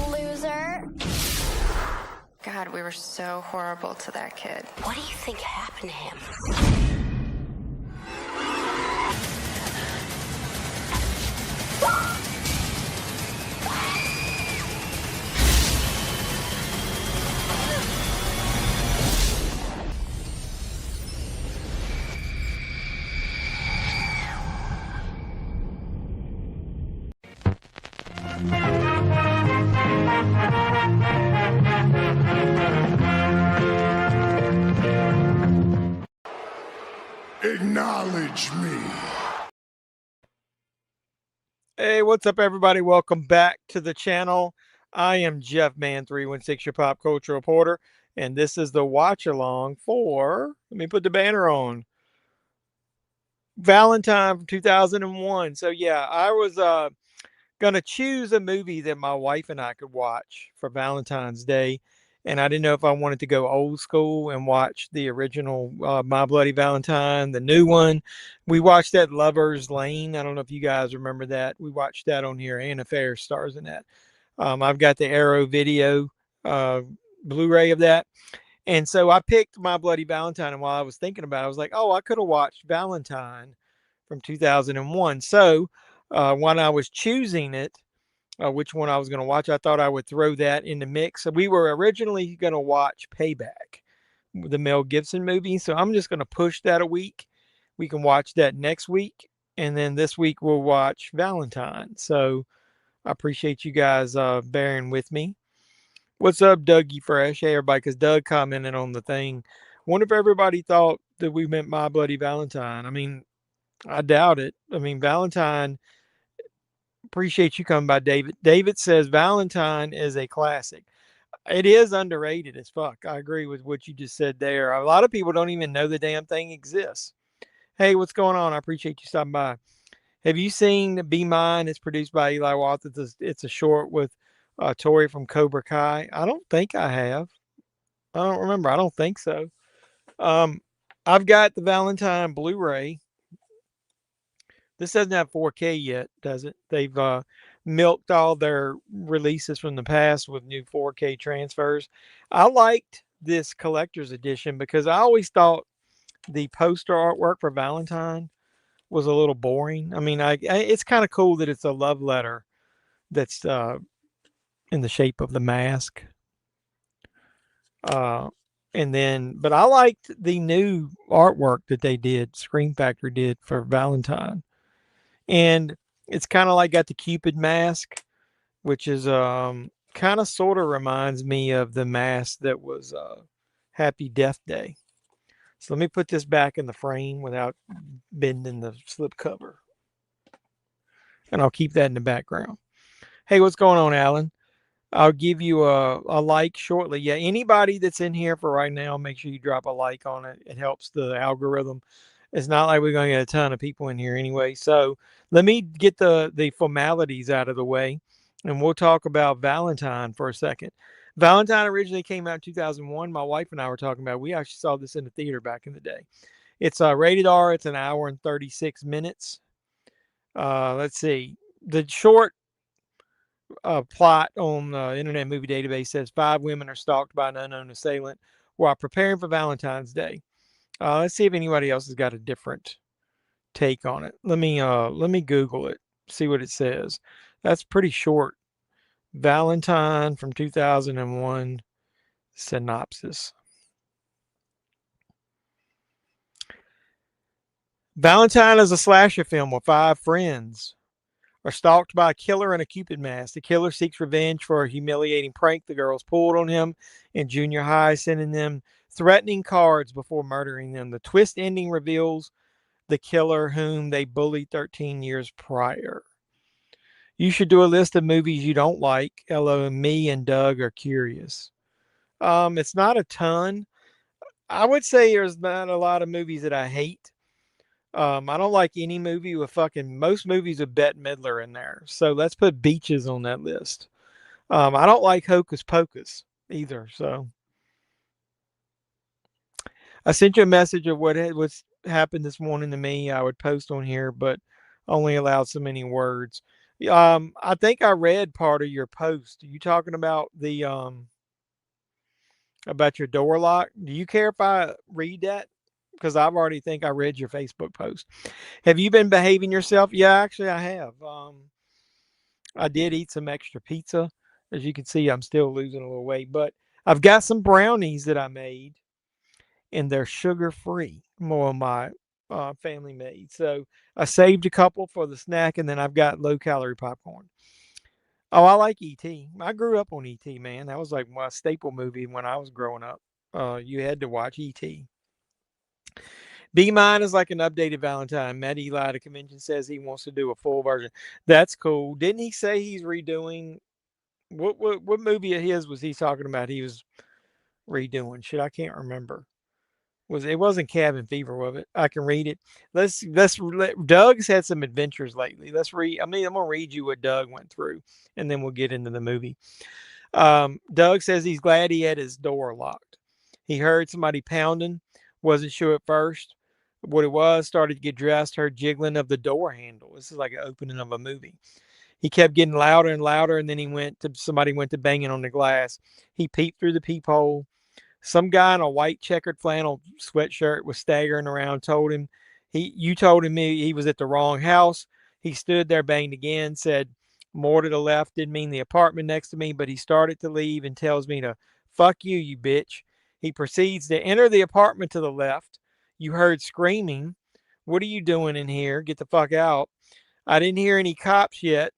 Loser. God, we were so horrible to that kid. What do you think happened to him? Acknowledge me. Hey, what's up, everybody? Welcome back to the channel. I am Jeffman316, your pop culture reporter, and this is the watch along for, let me put the banner on, Valentine from 2001. So yeah, I was gonna choose a movie that my wife and I could watch for Valentine's Day, and I didn't know if I wanted to go old school and watch the original My Bloody Valentine, the new one. We watched that Lover's Lane. I don't know if you guys remember that. We watched that on here. Anna Faris stars in that. I've got the Arrow video Blu-ray of that. And so I picked My Bloody Valentine, and while I was thinking about it, I was like, oh, I could have watched Valentine from 2001. So when I was choosing it, which one I was going to watch, I thought I would throw that in the mix. So we were originally going to watch Payback, the Mel Gibson movie. So I'm just going to push that a week. We can watch that next week. And then this week we'll watch Valentine. So I appreciate you guys bearing with me. What's up, Dougie Fresh? Hey, everybody, because Doug commented on the thing. Wonder if everybody thought that we meant My Bloody Valentine. I mean, I doubt it. I mean, Valentine, appreciate you coming by, David. David says Valentine is a classic. It is underrated as fuck. I agree with what you just said there. A lot of people don't even know the damn thing exists. Hey, what's going on? I appreciate you stopping by. Have you seen Be Mine? It's produced by Eli Roth. It's a short with Tori from Cobra Kai. I don't think I have. I don't remember. I don't think so. I've got the Valentine Blu-ray. This doesn't have 4K yet, does it? They've milked all their releases from the past with new 4K transfers. I liked this collector's edition because I always thought the poster artwork for Valentine was a little boring. I mean, it's kind of cool that it's a love letter that's in the shape of the mask. But I liked the new artwork that they did, Scream Factory did for Valentine. And it's kind of like got the Cupid mask, which is kind of sort of reminds me of the mask that was Happy Death Day. So let me put this back in the frame without bending the slip cover. And I'll keep that in the background. Hey, what's going on, Alan? I'll give you a like shortly. Yeah, anybody that's in here for right now, make sure you drop a like on it. It helps the algorithm. It's not like we're going to get a ton of people in here anyway. So let me get the formalities out of the way, and we'll talk about Valentine for a second. Valentine originally came out in 2001. My wife and I were talking about it. We actually saw this in the theater back in the day. It's rated R. It's an hour and 36 minutes. Let's see. The short plot on Internet Movie Database says 5 women are stalked by an unknown assailant while preparing for Valentine's Day. Let's see if anybody else has got a different take on it. Let me Google it, see what it says. That's pretty short. Valentine from 2001 synopsis. Valentine is a slasher film where 5 friends are stalked by a killer in a Cupid mask. The killer seeks revenge for a humiliating prank the girls pulled on him in junior high, sending them threatening cards before murdering them. The twist ending reveals the killer whom they bullied 13 years prior. You should do a list of movies you don't like. LO, me and Doug are curious. It's not a ton. I would say there's not a lot of movies that I hate. I don't like any movie with most movies with Bette Midler in there. So let's put Beaches on that list. I don't like Hocus Pocus either. So I sent you a message of what's happened this morning to me. I would post on here, but only allowed so many words. I think I read part of your post. Are you talking about your door lock? Do you care if I read that? Because I've already think I read your Facebook post. Have you been behaving yourself? Yeah, actually I have. I did eat some extra pizza. As you can see, I'm still losing a little weight, but I've got some brownies that I made, and they're sugar free. More of my family made. So I saved a couple for the snack, and then I've got low calorie popcorn. Oh, I like ET. I grew up on ET, man. That was like my staple movie when I was growing up. You had to watch ET. Be Mine is like an updated Valentine. Matt Eli at a convention says he wants to do a full version. That's cool. Didn't he say he's redoing what movie of his was he talking about? He was redoing. Shit, I can't remember. It wasn't Cabin Fever, was it? I can read it. Doug's had some adventures lately. Let's read. I mean, I'm gonna read you what Doug went through, and then we'll get into the movie. Doug says he's glad he had his door locked. He heard somebody pounding, wasn't sure at first what it was, started to get dressed, heard jiggling of the door handle. This is like an opening of a movie. He kept getting louder and louder, and then somebody went to banging on the glass. He peeped through the peephole. Some guy in a white checkered flannel sweatshirt was staggering around, you told him he was at the wrong house. He stood there, banged again, said more to the left, didn't mean the apartment next to me, but he started to leave and tells me to fuck you, you bitch. He proceeds to enter the apartment to the left. You heard screaming. What are you doing in here? Get the fuck out. I didn't hear any cops yet.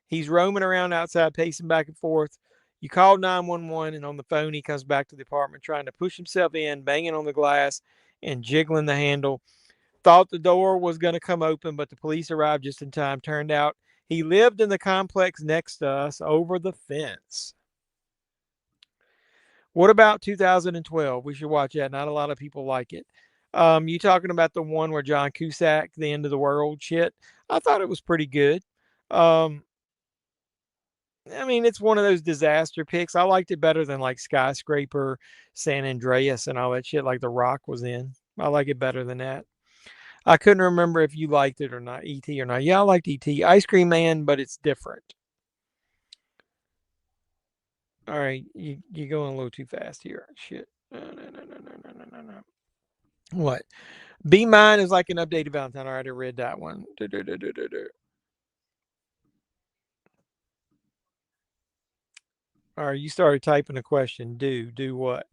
He's roaming around outside, pacing back and forth. You call 911, and on the phone, he comes back to the apartment trying to push himself in, banging on the glass and jiggling the handle. Thought the door was going to come open, but the police arrived just in time. Turned out he lived in the complex next to us over the fence. What about 2012? We should watch that. Not a lot of people like it. You talking about the one where John Cusack, the end of the world shit? I thought it was pretty good. Um, I mean, it's one of those disaster picks. I liked it better than like Skyscraper, San Andreas, and all that shit like The Rock was in. I like it better than that. I couldn't remember if you liked it or not, ET or not. Yeah, I liked ET. Ice Cream Man, but it's different. All right, you're going a little too fast here. Shit. No, no, no, no, no, no, no, no, no. What? Be Mine is like an updated Valentine. All right, I read that one. All right, you started typing a question. Do what?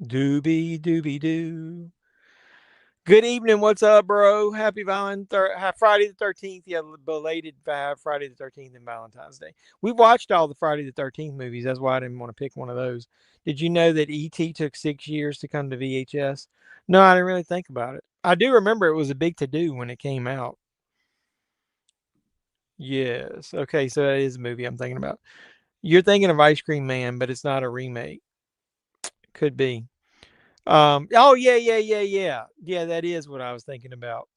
Doobie doobie doo. Good evening. What's up, bro? Happy Friday the 13th. Yeah, belated Friday the 13th and Valentine's Day. We watched all the Friday the 13th movies. That's why I didn't want to pick one of those. Did you know that E.T. took 6 years to come to VHS? No, I didn't really think about it. I do remember it was a big to do when it came out. Yes. Okay, so that is a movie I'm thinking about. You're thinking of Ice Cream Man, but it's not a remake. Could be. Oh yeah, yeah, yeah, yeah. Yeah, that is what I was thinking about.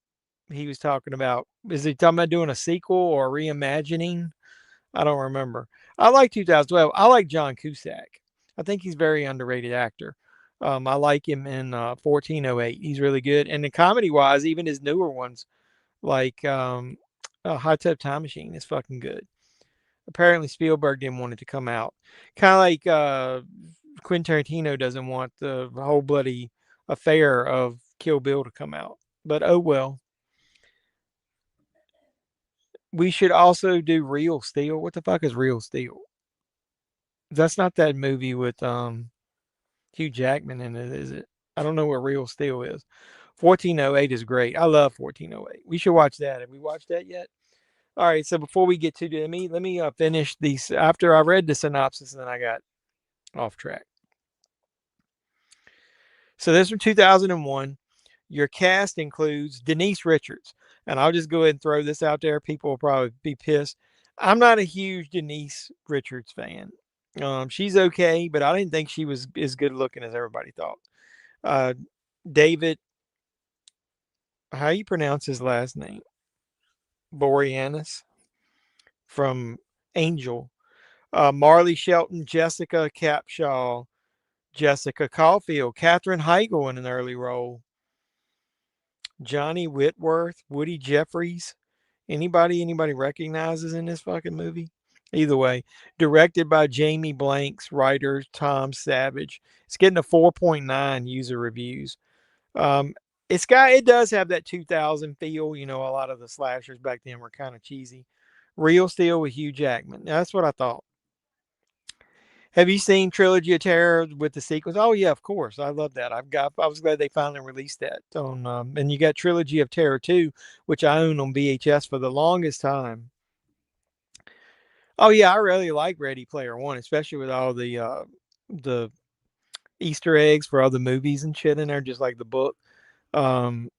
He was talking about. Is he talking about doing a sequel or reimagining? I don't remember. I like 2012. I like John Cusack. I think he's a very underrated actor. I like him in 1408. He's really good. And the comedy wise, even his newer ones, like Hot Tub Time Machine, is fucking good. Apparently, Spielberg didn't want it to come out. Kind of like Quentin Tarantino doesn't want the whole bloody affair of Kill Bill to come out. But oh well. We should also do Real Steel. What the fuck is Real Steel? That's not that movie with Hugh Jackman in it, is it? I don't know what Real Steel is. 1408 is great. I love 1408. We should watch that. Have we watched that yet? All right. So before we get to let me finish these. After I read the synopsis, and then I got off track. So this from 2001. Your cast includes Denise Richards, and I'll just go ahead and throw this out there. People will probably be pissed. I'm not a huge Denise Richards fan. She's okay, but I didn't think she was as good looking as everybody thought. Uh, David, how you pronounce his last name? Boreanaz from Angel. Marley Shelton, Jessica Capshaw, Jessica Caulfield, Katherine Heigl in an early role, Johnny Whitworth, Woody Jeffries, Anybody recognizes in this fucking movie? Either way, directed by Jamie Blanks, writer Tom Savage. It's getting a 4.9 user reviews. Um, it does have that 2000 feel. You know, a lot of the slashers back then were kind of cheesy. Real Steel with Hugh Jackman. That's what I thought. Have you seen Trilogy of Terror with the sequels? Oh yeah, of course. I love that. I was glad they finally released that on. And you got Trilogy of Terror 2, which I own on VHS for the longest time. Oh yeah, I really like Ready Player One, especially with all the Easter eggs for other movies and shit in there, just like the book. Um,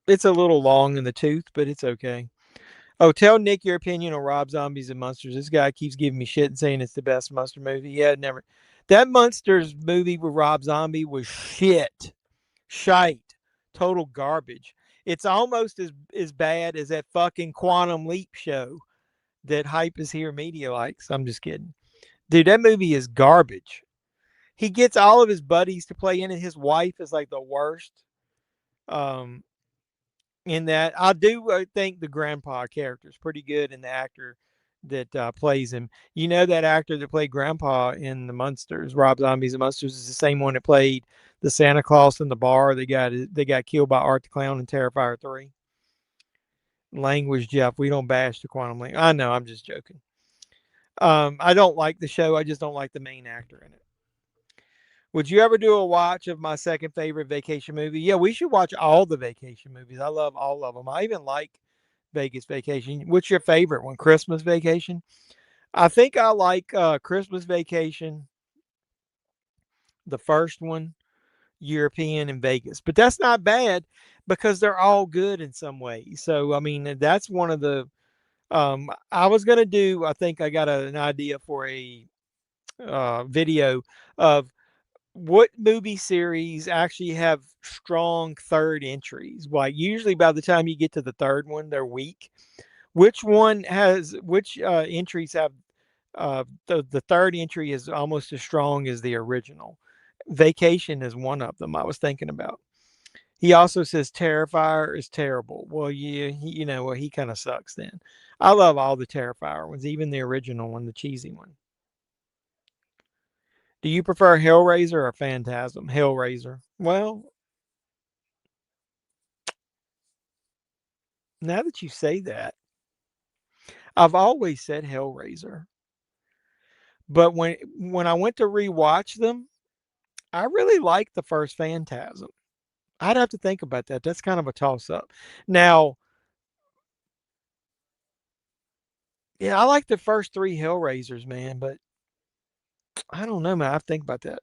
it's a little long in the tooth, but it's okay. Oh, tell Nick your opinion on Rob Zombies and Monsters. This guy keeps giving me shit and saying it's the best monster movie. Yeah, never. That Monsters movie with Rob Zombie was shit, shite, total garbage. It's almost as bad as that fucking Quantum Leap show that Hype is Here Media likes. I'm just kidding, dude. That movie is garbage. He gets all of his buddies to play in it. His wife is like the worst. Um, in that. I do think the grandpa character is pretty good, and the actor that plays him. You know that actor that played Grandpa in the Munsters, Rob Zombies and Munsters, is the same one that played the Santa Claus in the bar. They got killed by Art the Clown in Terrifier 3. Language, Jeff. We don't bash the Quantum Link. I know. I'm just joking. I don't like the show. I just don't like the main actor in it. Would you ever do a watch of my second favorite vacation movie? Yeah, we should watch all the vacation movies. I love all of them. I even like Vegas Vacation. What's your favorite one? Christmas Vacation? I think I like Christmas Vacation, the first one, European, and Vegas. But that's not bad because they're all good in some way. So, I mean, that's one of the. I was going to do, I think I got an idea for a video of what movie series actually have strong third entries. Like, usually by the time you get to the third one, they're weak. Which entries have the third entry is almost as strong as the original. Vacation is one of them I was thinking about. He also says Terrifier is terrible. Well, yeah, well, he kind of sucks then. I love all the Terrifier ones, even the original one, the cheesy one. Do you prefer Hellraiser or Phantasm? Hellraiser. Well, now that you say that, I've always said Hellraiser. But when I went to rewatch them, I really liked the first Phantasm. I'd have to think about that. That's kind of a toss up. Now, yeah, I like the first three Hellraisers, man, but I don't know, man. I have to think about that.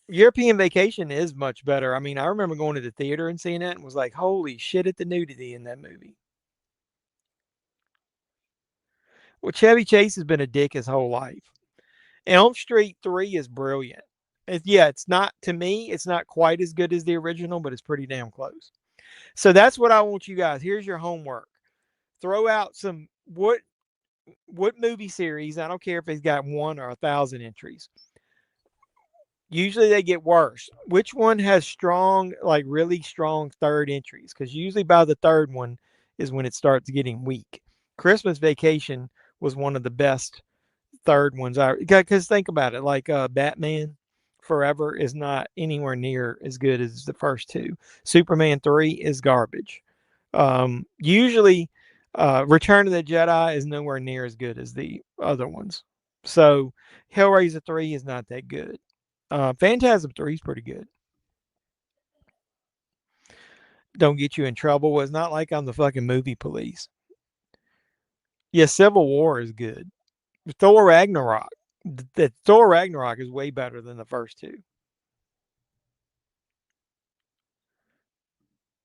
European Vacation is much better. I mean, I remember going to the theater and seeing it and was like, holy shit at the nudity in that movie. Well, Chevy Chase has been a dick his whole life. Elm Street 3 is brilliant. It's not, to me, it's not quite as good as the original, but it's pretty damn close. So that's what I want you guys. Here's your homework. Throw out some what movie series, I don't care if it's got 1 or 1,000 entries. Usually they get worse. Which one has strong, like really strong third entries? Because usually by the third one is when it starts getting weak. Christmas Vacation was one of the best third ones. Because think about it, like Batman Forever is not anywhere near as good as the first two. Superman 3 is garbage. Usually, Return of the Jedi is nowhere near as good as the other ones. So Hellraiser 3 is not that good. Phantasm 3 is pretty good. Don't get you in trouble. Well, it's not like I'm the fucking movie police. Yeah, Civil War is good. Thor Ragnarok. The Thor Ragnarok is way better than the first two.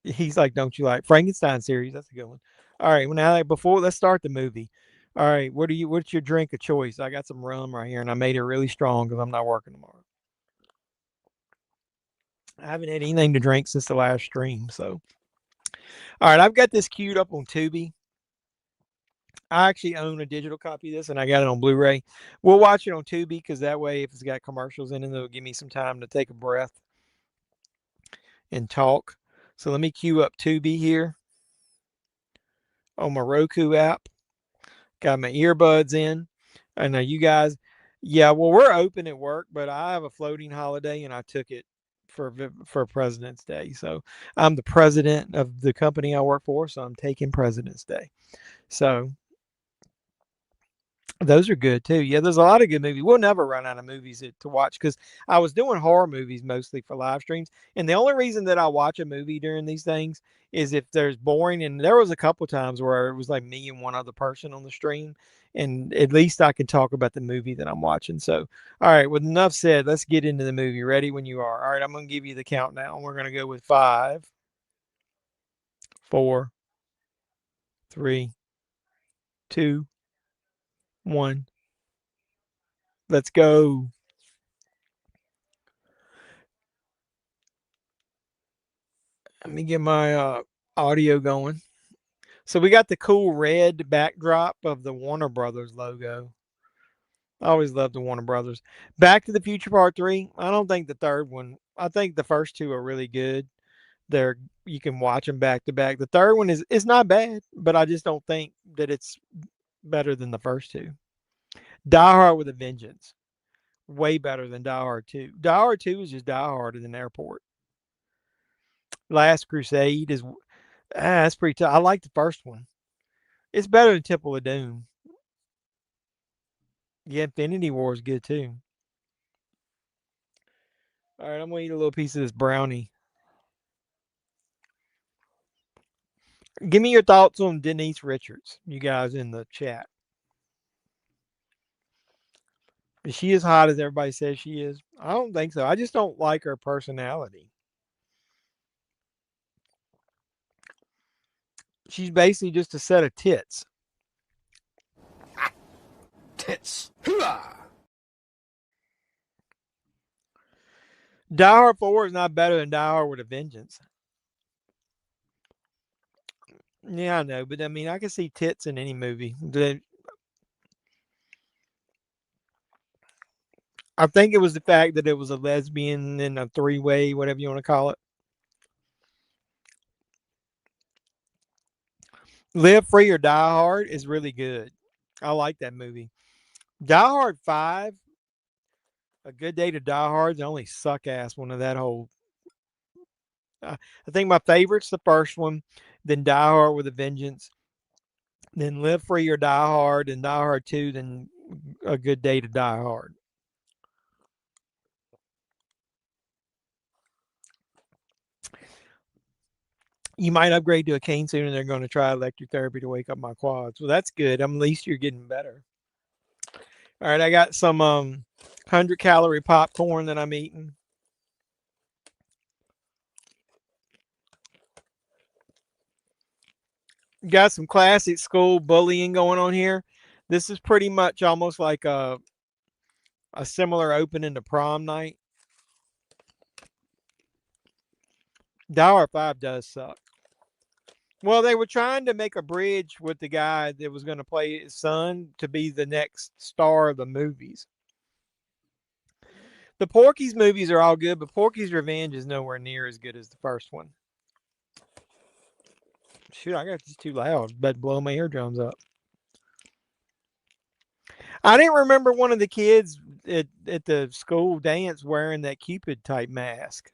He's like, don't you like Frankenstein series? That's a good one. All right, well now before let's start the movie. All right, what's your drink of choice? I got some rum right here and I made it really strong because I'm not working tomorrow. I haven't had anything to drink since the last stream. So all right, I've got this queued up on Tubi. I actually own a digital copy of this and I got it on Blu-ray. We'll watch it on Tubi because that way if it's got commercials in it, it'll give me some time to take a breath and talk. So let me queue up Tubi here. on my Roku app. Got my earbuds in. And you guys, yeah, well, we're open at work, but I have a floating holiday and I took it for President's Day. So I'm the president of the company I work for, so I'm taking President's Day. So those are good too. Yeah, there's a lot of good movies. We'll never run out of movies to watch because I was doing horror movies mostly for live streams. And the only reason that I watch a movie during these things is if there's boring. And there was a couple times where it was like me and one other person on the stream. And at least I can talk about the movie that I'm watching. So, all right, with enough said, let's get into the movie. Ready when you are. All right, I'm going to give you the countdown. We're going to go with 5, 4, 3, 2, 1. Let's go. Let me get my audio going. So we got the cool red backdrop of the Warner Brothers logo. I always loved the Warner Brothers. Back to the Future Part 3. I don't think the third one. I think the first two are really good. They're you can watch them back to back. The third one is not bad, but I just don't think that it's better than the first two. Die Hard with a Vengeance. Way better than Die Hard 2. Die Hard 2 is just Die Hard in an airport. Last Crusade is that's pretty tough. I like the first one. It's better than Temple of Doom. Yeah, Infinity War is good too. All right, I'm gonna eat a little piece of this brownie. Give me your thoughts on Denise Richards, you guys in the chat. Is she as hot as everybody says she is? I don't think so. I just don't like her personality. She's basically just a set of tits. Tits. Hooah! Die Hard 4 is not better than Die Hard with a Vengeance. Yeah, I know, but I mean, I can see tits in any movie. I think it was the fact that it was a lesbian and a three-way, whatever you want to call it. Live Free or Die Hard is really good. I like that movie. Die Hard 5, A Good Day to Die Hard, is the only suck ass one of that whole. I think my favorite's the first one, then Die Hard with a Vengeance, then Live Free or Die Hard, and Die Hard 2, then A Good Day to Die Hard. You might upgrade to a cane soon, and they're going to try electric therapy to wake up my quads. Well, that's good. At least you're getting better. All right, I got some 100-calorie popcorn that I'm eating. Got some classic school bullying going on here. This is pretty much almost like a similar opening to Prom Night. Die Hard 5 does suck. Well, they were trying to make a bridge with the guy that was going to play his son to be the next star of the movies. The Porky's movies are all good, but Porky's Revenge is nowhere near as good as the first one. Shoot, I got this too loud. It's about to blow my eardrums up. I didn't remember one of the kids at the school dance wearing that Cupid type mask.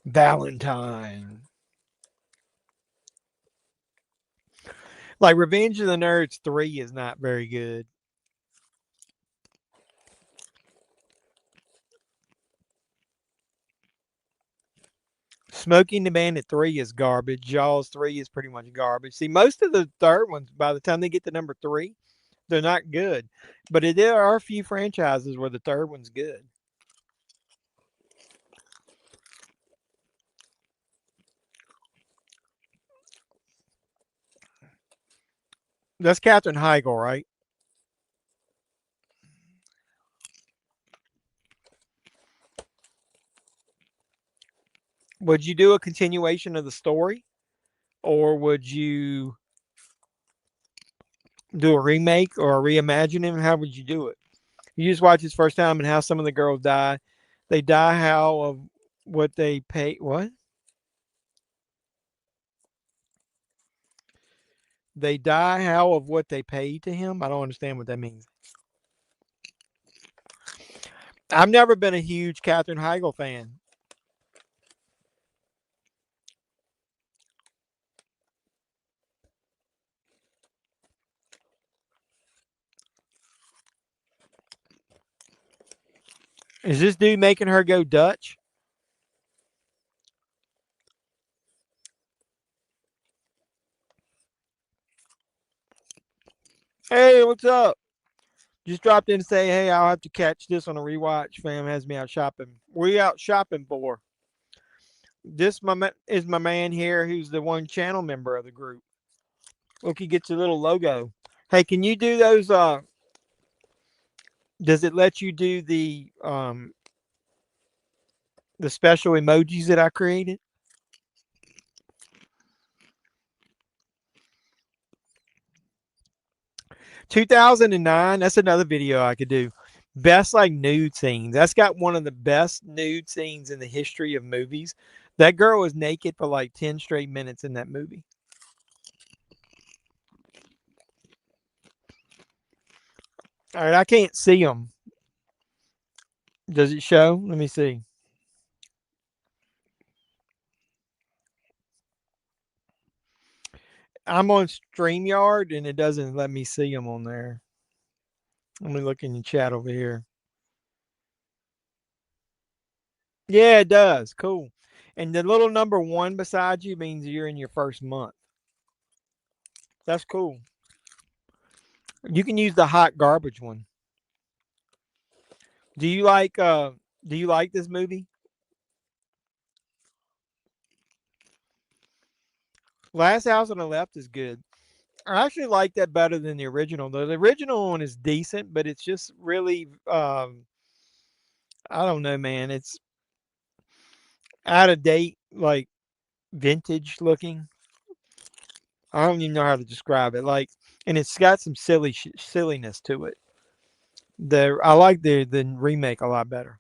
Valentine. Like Revenge of the Nerds 3 is not very good. Smoking the Bandit 3 is garbage. Jaws 3 is pretty much garbage. See, most of the third ones, by the time they get to number 3, they're not good. But there are a few franchises where the third one's good. That's Katherine Heigl, right? Would you do a continuation of the story? Or would you do a remake or a reimagining? How would you do it? You just watch this first time and how some of the girls die. They die how of what they pay. What? They die how of what they paid to him. I don't understand what that means. I've never been a huge Katherine Heigl fan. Is this dude making her go Dutch? Hey, what's up? Just dropped in to say, hey, I'll have to catch this on a rewatch. Fam has me out shopping. Where you out shopping for? This is my man here who's the one channel member of the group. Look, he gets a little logo. Hey, can you do those? Does it let you do the special emojis that I created? (2009). That's another video I could do. Best like nude scenes. That's got one of the best nude scenes in the history of movies. That girl was naked for like 10 straight minutes in that movie. All right, I can't see them. Does it show? Let me see. I'm on StreamYard and it doesn't let me see them on there. Let me look in the chat over here. Yeah, it does. Cool. And the little number 1 beside you means you're in your first month. That's cool. You can use the hot garbage one. Do you like this movie? Last House on the Left is good. I actually like that better than the original. The original one is decent, but it's just really I don't know, man. It's out of date, like vintage looking. I don't even know how to describe it. Like, and it's got some silliness to it. I like the remake a lot better.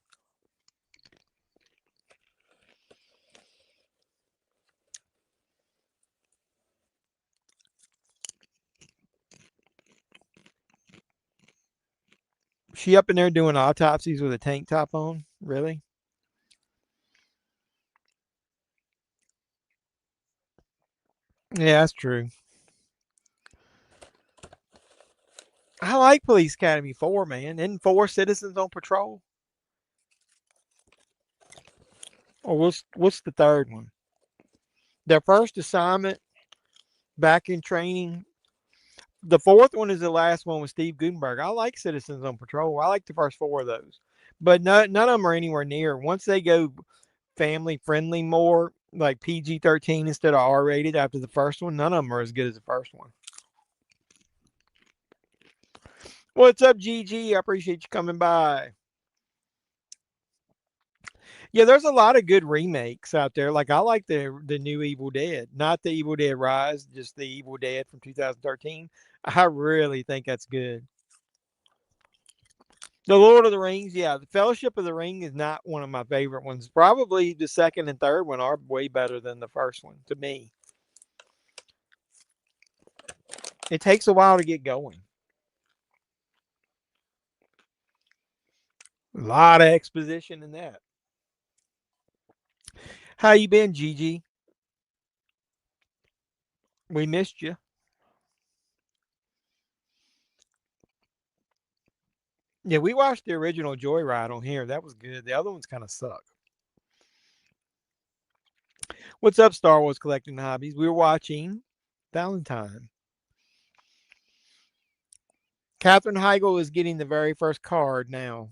She up in there doing autopsies with a tank top on? Really? Yeah, that's true. I like Police Academy 4, man. Isn't 4 Citizens on Patrol? Or what's the third one? Their first assignment, back in training. The fourth one is the last one with Steve Gutenberg. I like Citizens on Patrol. I like the first 4 of those. But none of them are anywhere near. Once they go family friendly more, like PG-13 instead of R-rated after the first one, none of them are as good as the first one. What's up, GG? I appreciate you coming by. Yeah, there's a lot of good remakes out there. Like I like the new Evil Dead, not the Evil Dead Rise, just the Evil Dead from 2013. I really think that's good. The Lord of the Rings, yeah, the Fellowship of the Ring is not one of my favorite ones. Probably the second and third one are way better than the first one to me. It takes a while to get going. A lot of exposition in that. How you been, Gigi? We missed you. Yeah, we watched the original Joyride on here. That was good. The other ones kind of suck. What's up, Star Wars collecting hobbies? We were watching Valentine. Katherine Heigl is getting the very first card now.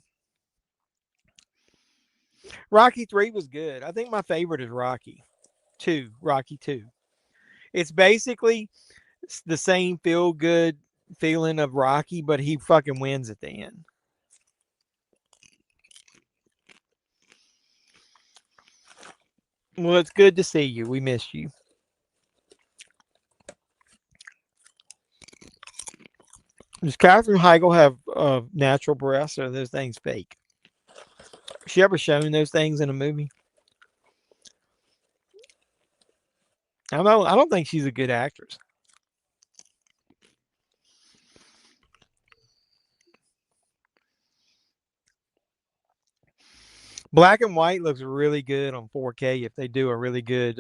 Rocky 3 was good. I think my favorite is Rocky 2. Rocky 2. It's basically the same feel good feeling of Rocky, but he fucking wins at the end. Well, it's good to see you. We missed you. Does Katherine Heigl have natural breasts, or are those things fake? She ever shown those things in a movie? I don't think she's a good actress. Black and white looks really good on 4K if they do a really good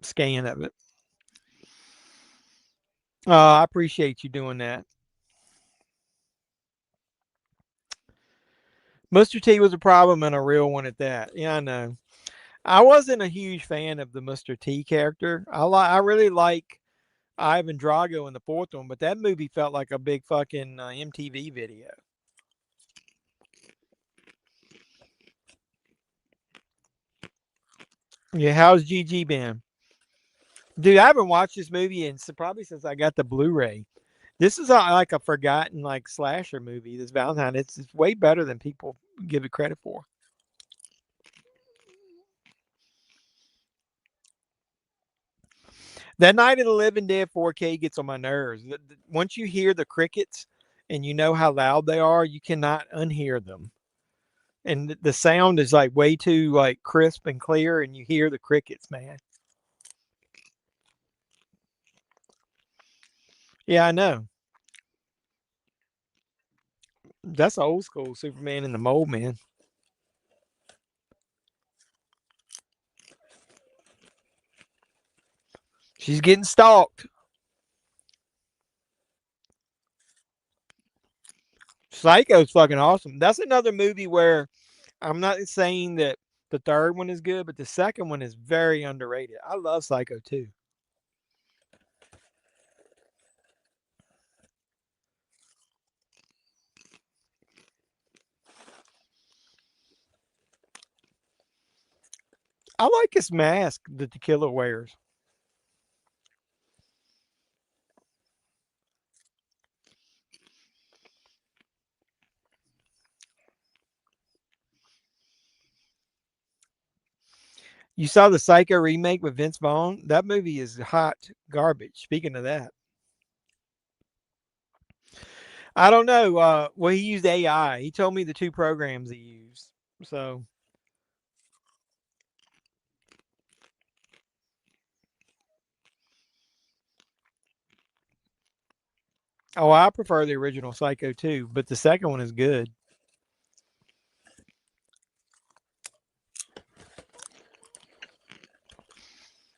scan of it. I appreciate you doing that. Mr. T was a problem and a real one at that. Yeah, I know. I wasn't a huge fan of the Mr. T character. I really like Ivan Drago in the fourth one, but that movie felt like a big fucking MTV video. Yeah, how's GG been? Dude, I haven't watched this movie in probably since I got the Blu-ray. This is like a forgotten like slasher movie. This Valentine, it's way better than people give it credit for. That Night of the Living Dead 4K gets on my nerves. Once you hear the crickets and you know how loud they are, you cannot unhear them. And the sound is like way too like crisp and clear, and you hear the crickets, man. Yeah, I know. That's old school Superman in the mold, man. She's getting stalked. Psycho's fucking awesome. That's another movie where I'm not saying that the third one is good, but the second one is very underrated. I love Psycho too. I like his mask that the killer wears. You saw the Psycho remake with Vince Vaughn? That movie is hot garbage. Speaking of that, I don't know. Well, he used AI. He told me the two programs he used. So, oh, I prefer the original Psycho too, but the second one is good.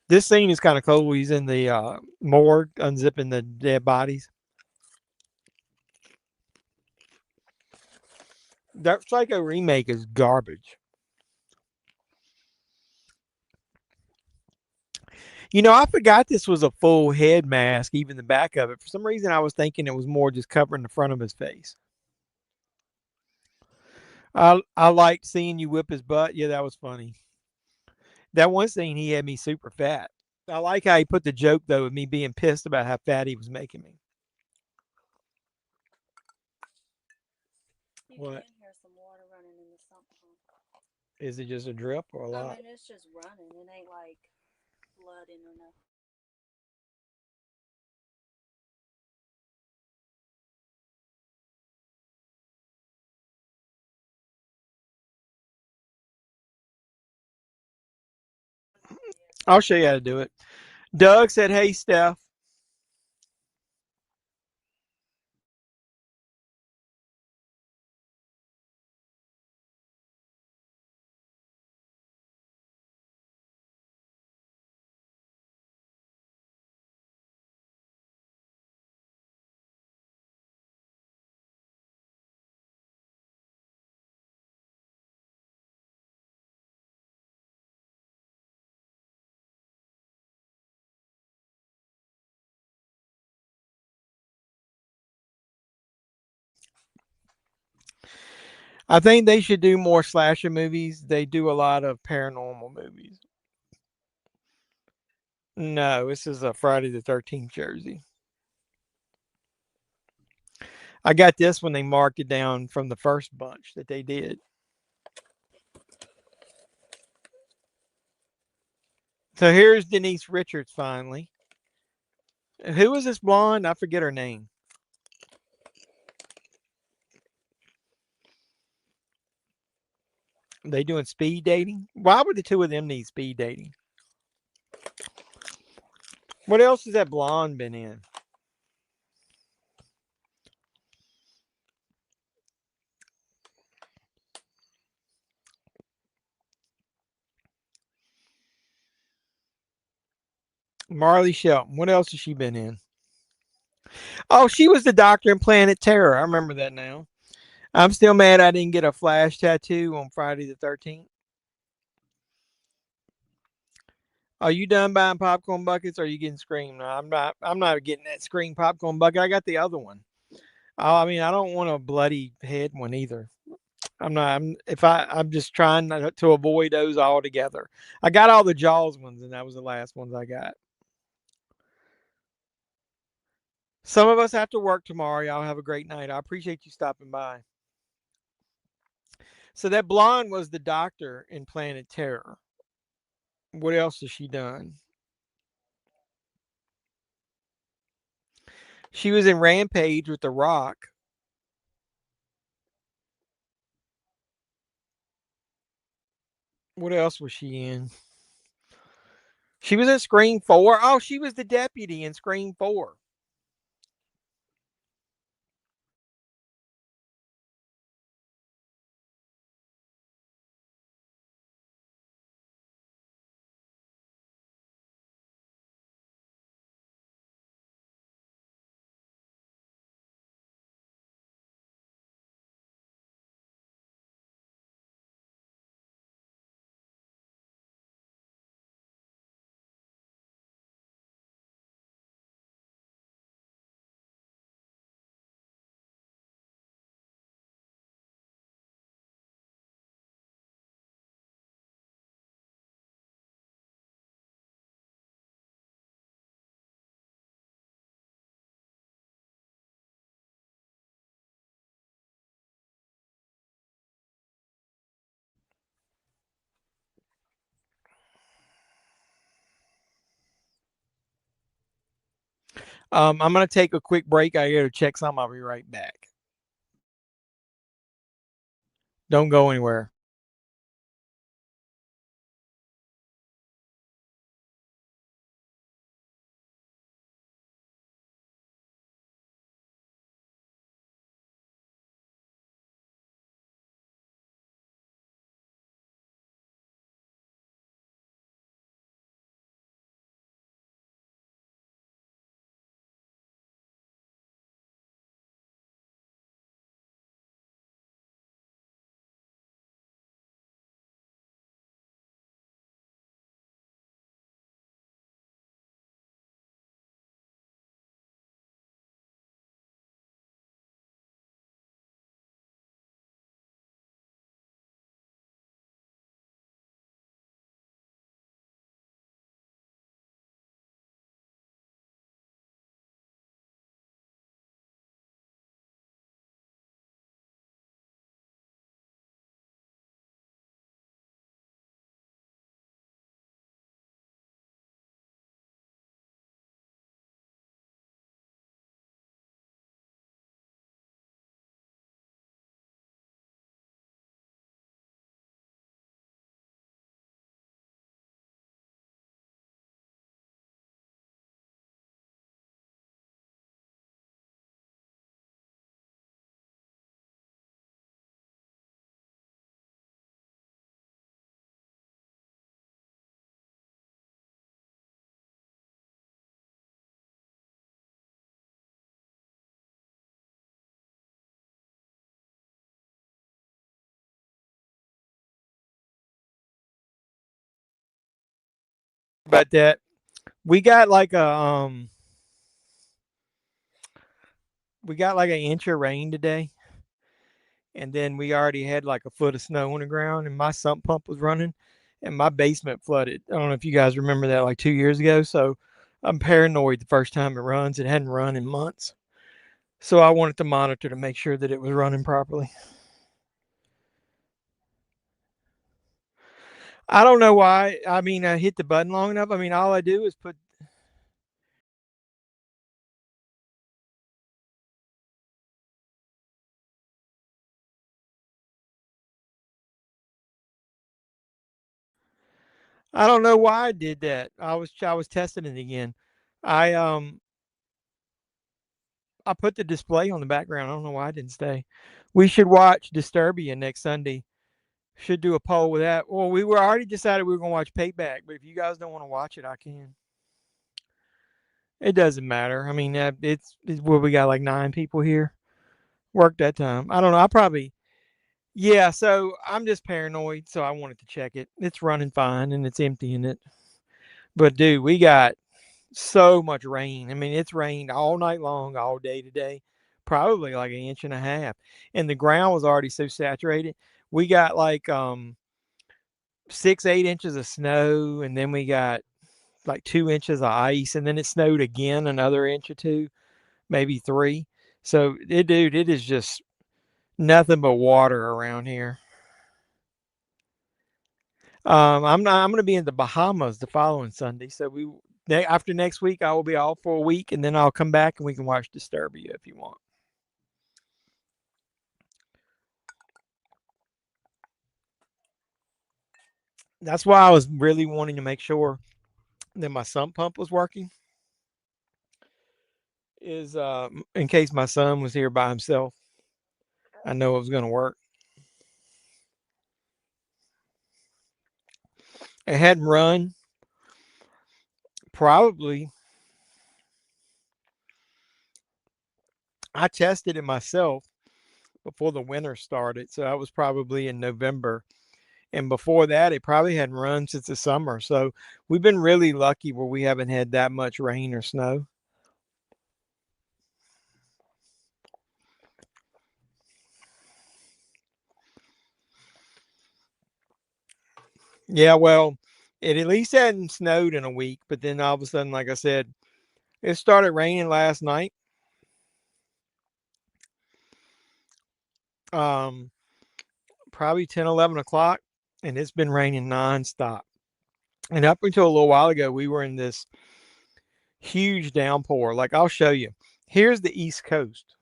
This scene is kind of cool. He's in the morgue, unzipping the dead bodies. That Psycho remake is garbage. You know, I forgot this was a full head mask, even the back of it. For some reason, I was thinking it was more just covering the front of his face. I liked seeing you whip his butt. Yeah, that was funny. That one scene, he had me super fat. I like how he put the joke though of me being pissed about how fat he was making me. You What? can hear some water running in the sump pump. Is it just a drip or a I lot? mean, it's just running. It ain't like flooding or nothing. I'll show you how to do it. Doug said, "Hey, Steph." I think they should do more slasher movies. They do a lot of paranormal movies. No, this is a Friday the 13th jersey. I got this when they marked it down from the first bunch that they did. So here's Denise Richards finally. Who is this blonde? I forget her name. They doing speed dating? Why would the two of them need speed dating? What else has that blonde been in? Marley Shelton. What else has she been in? Oh, she was the doctor in Planet Terror. I remember that now. I'm still mad I didn't get a Flash tattoo on Friday the 13th. Are you done buying popcorn buckets? Or are you getting Scream? No, I'm not. I'm not getting that Scream popcorn bucket. I got the other one. Oh, I mean, I don't want a bloody head one either. I'm not. I'm just trying to avoid those altogether. I got all the Jaws ones, and that was the last ones I got. Some of us have to work tomorrow. Y'all have a great night. I appreciate you stopping by. So that blonde was the doctor in Planet Terror. What else has she done? She was in Rampage with The Rock. What else was she in? She was in Scream 4. Oh, she was the deputy in Scream 4. I'm going to take a quick break. I got to check something. I'll be right back. Don't go anywhere. About that. We got like a we got like an inch of rain today, and then we already had like a foot of snow on the ground, and my sump pump was running, and my basement flooded. I don't know if you guys remember that like 2 years ago. So I'm paranoid the first time it runs. It hadn't run in months, so I wanted to monitor to make sure that it was running properly. I don't know why. I mean, I hit the button long enough. I mean, all I do is put. I don't know why I did that. I was testing it again. I I put the display on the background. I don't know why I didn't stay. We should watch Disturbia next Sunday. Should do a poll with that. Well, we were already decided we were gonna watch Payback, but if you guys don't want to watch it, I can. It doesn't matter. I mean, it's where we got like 9 people here. Work that time. I don't know. I probably yeah. So I'm just paranoid. So I wanted to check it. It's running fine and it's emptying it. But dude, we got so much rain. I mean, it's rained all night long, all day today, probably like an inch and a half. And the ground was already so saturated. We got like 6, 8 inches of snow, and then we got like 2 inches of ice, and then it snowed again another inch or two, maybe three. So dude, it is just nothing but water around here. I'm gonna be in the Bahamas the following Sunday. So after next week I will be off for a week, and then I'll come back and we can watch Disturbia if you want. That's why I was really wanting to make sure that my sump pump was working. Is in case my son was here by himself, I know it was going to work. It hadn't run probably. I tested it myself before the winter started, so that was probably in November. And before that, it probably hadn't run since the summer. So we've been really lucky where we haven't had that much rain or snow. Yeah, well, it at least hadn't snowed in a week, but then all of a sudden, like I said, it started raining last night. Um, Probably 10, 11 o'clock, and it's been raining nonstop. And up until a little while ago, we were in this huge downpour. Like, I'll show you. Here's the East Coast.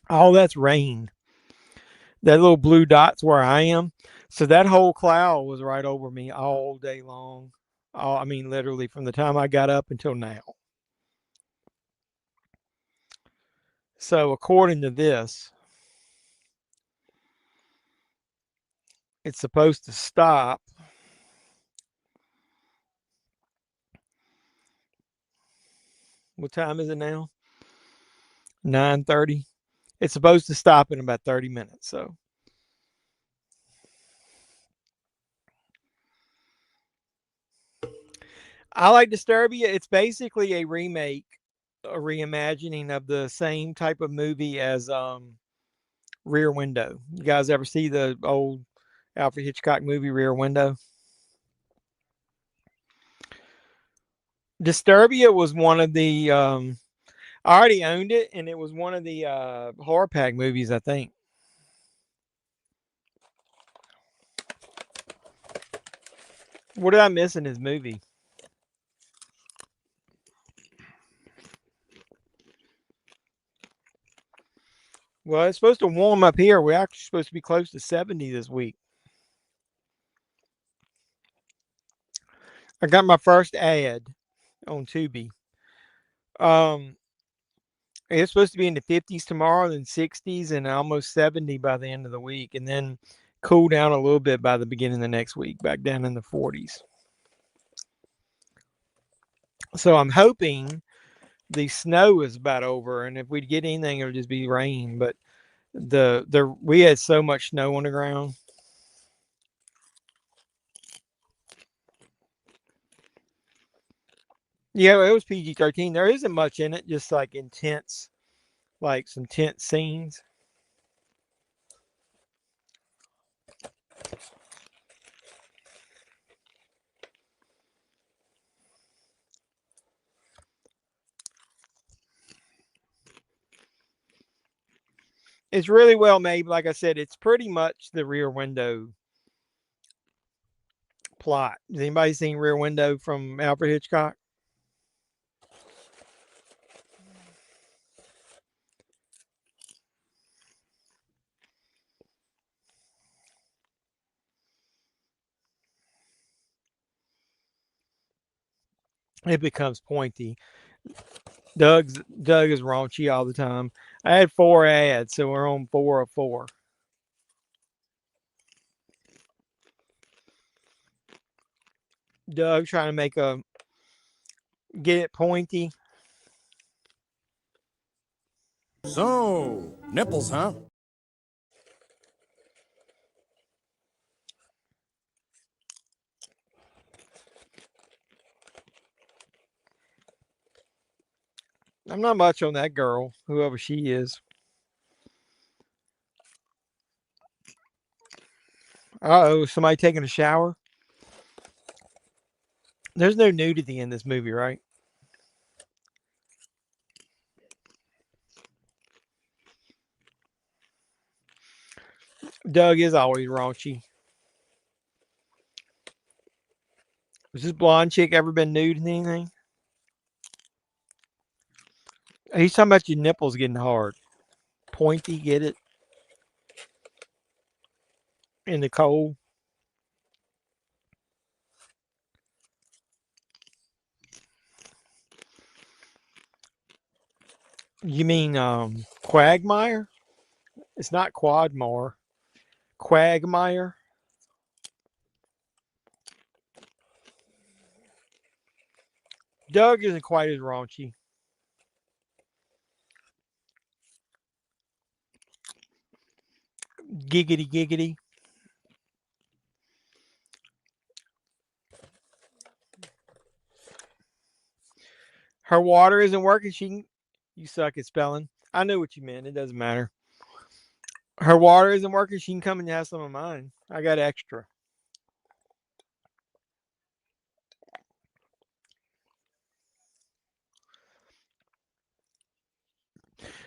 All that's rain. That little blue dot's where I am. So that whole cloud was right over me all day long. I mean, literally from the time I got up until now. So according to this, it's supposed to stop. What time is it now? 9:30. It's supposed to stop in about 30 minutes. So I like Disturbia. It's basically a remake, a reimagining of the same type of movie as Rear Window. You guys ever see the old Alfred Hitchcock movie Rear Window? Disturbia was one of the I already owned it, and it was one of the horror pack movies, I think. What did I miss in his movie? Well, it's supposed to warm up here. We're actually supposed to be close to 70 this week. I got my first ad on Tubi. Um, it's supposed to be in the 50s tomorrow, then 60s, and almost 70 by the end of the week, and then cool down a little bit by the beginning of the next week, back down in the 40s. So I'm hoping the snow is about over, and if we get anything, it'll just be rain. But we had so much snow on the ground. Yeah, it was PG-13. There isn't much in it, just like intense, like some tense scenes. It's really well made. Like I said, it's pretty much the Rear Window plot. Has anybody seen Rear Window from Alfred Hitchcock? It becomes pointy. Doug is raunchy all the time. I had 4 ads, so we're on 4 of 4. Doug trying to make a Get it pointy. So, nipples, huh? I'm not much on that girl, whoever she is. Uh-oh, somebody taking a shower? There's no nudity in this movie, right? Doug is always raunchy. Has this blonde chick ever been nude in anything? He's talking about your nipples getting hard. Pointy, get it? In the cold. You mean Quagmire? It's not Quadmore. Quagmire. Doug isn't quite as raunchy. Giggity giggity. Her water isn't working. You suck at spelling. I know what you meant. It doesn't matter. Her water isn't working. She can come and have some of mine. I got extra.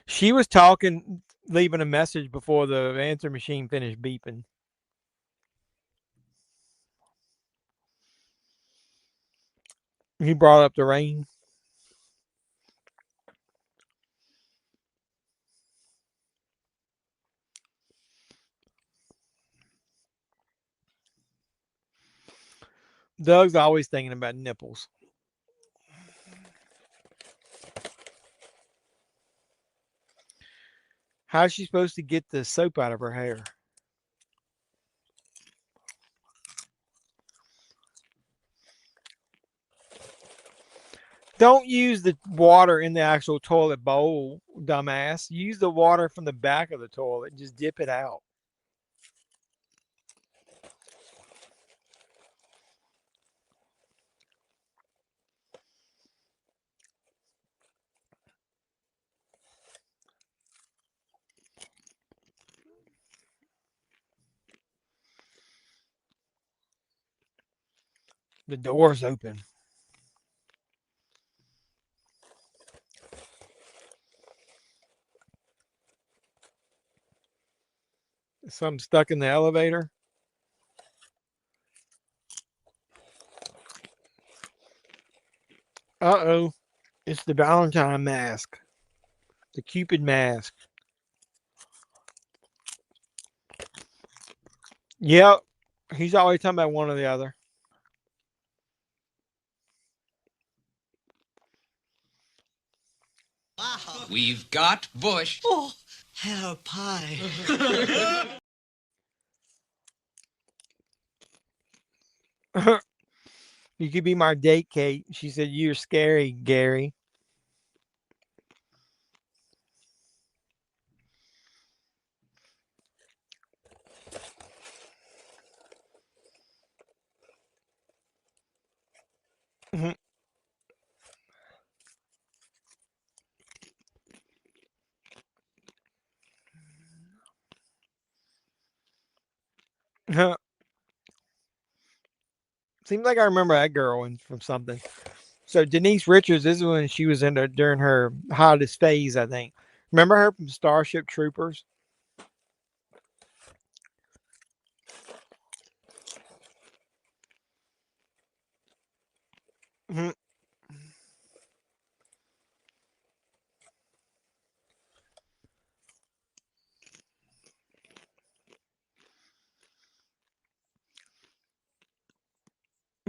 She was talking, leaving a message before the answer machine finished beeping. He brought up the rain. Doug's always thinking about nipples. How's she supposed to get the soap out of her hair? Don't use the water in the actual toilet bowl, dumbass. Use the water from the back of the toilet and just dip it out. The door's open. Something stuck in the elevator. Uh-oh. It's the Valentine mask. The Cupid mask. Yep. He's always talking about one or the other. We've got Bush. Oh, hair pie. You could be my date, Kate. She said, you're scary, Gary. Seems like I remember that girl from something. So Denise Richards, this is when she was in there during her hottest phase, I think. Remember her from Starship Troopers? Mhm.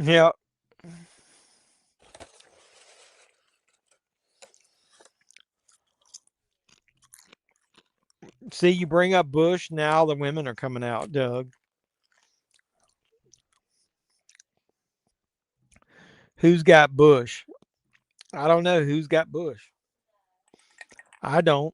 Yeah. See, you bring up Bush, now the women are coming out, Doug. Who's got Bush? I don't know who's got bush. I don't.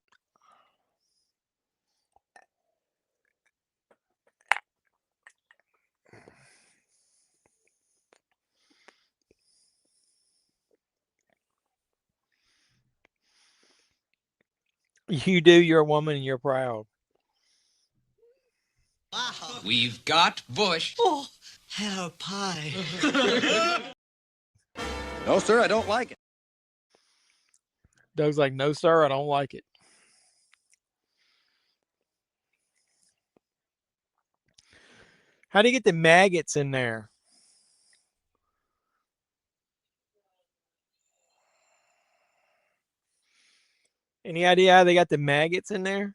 You do. You're a woman and you're proud. Wow. We've got Bush. Oh, hell pie. No, sir, I don't like it. Doug's like, no, sir, I don't like it. How do you get the maggots in there? Any idea how they got the maggots in there?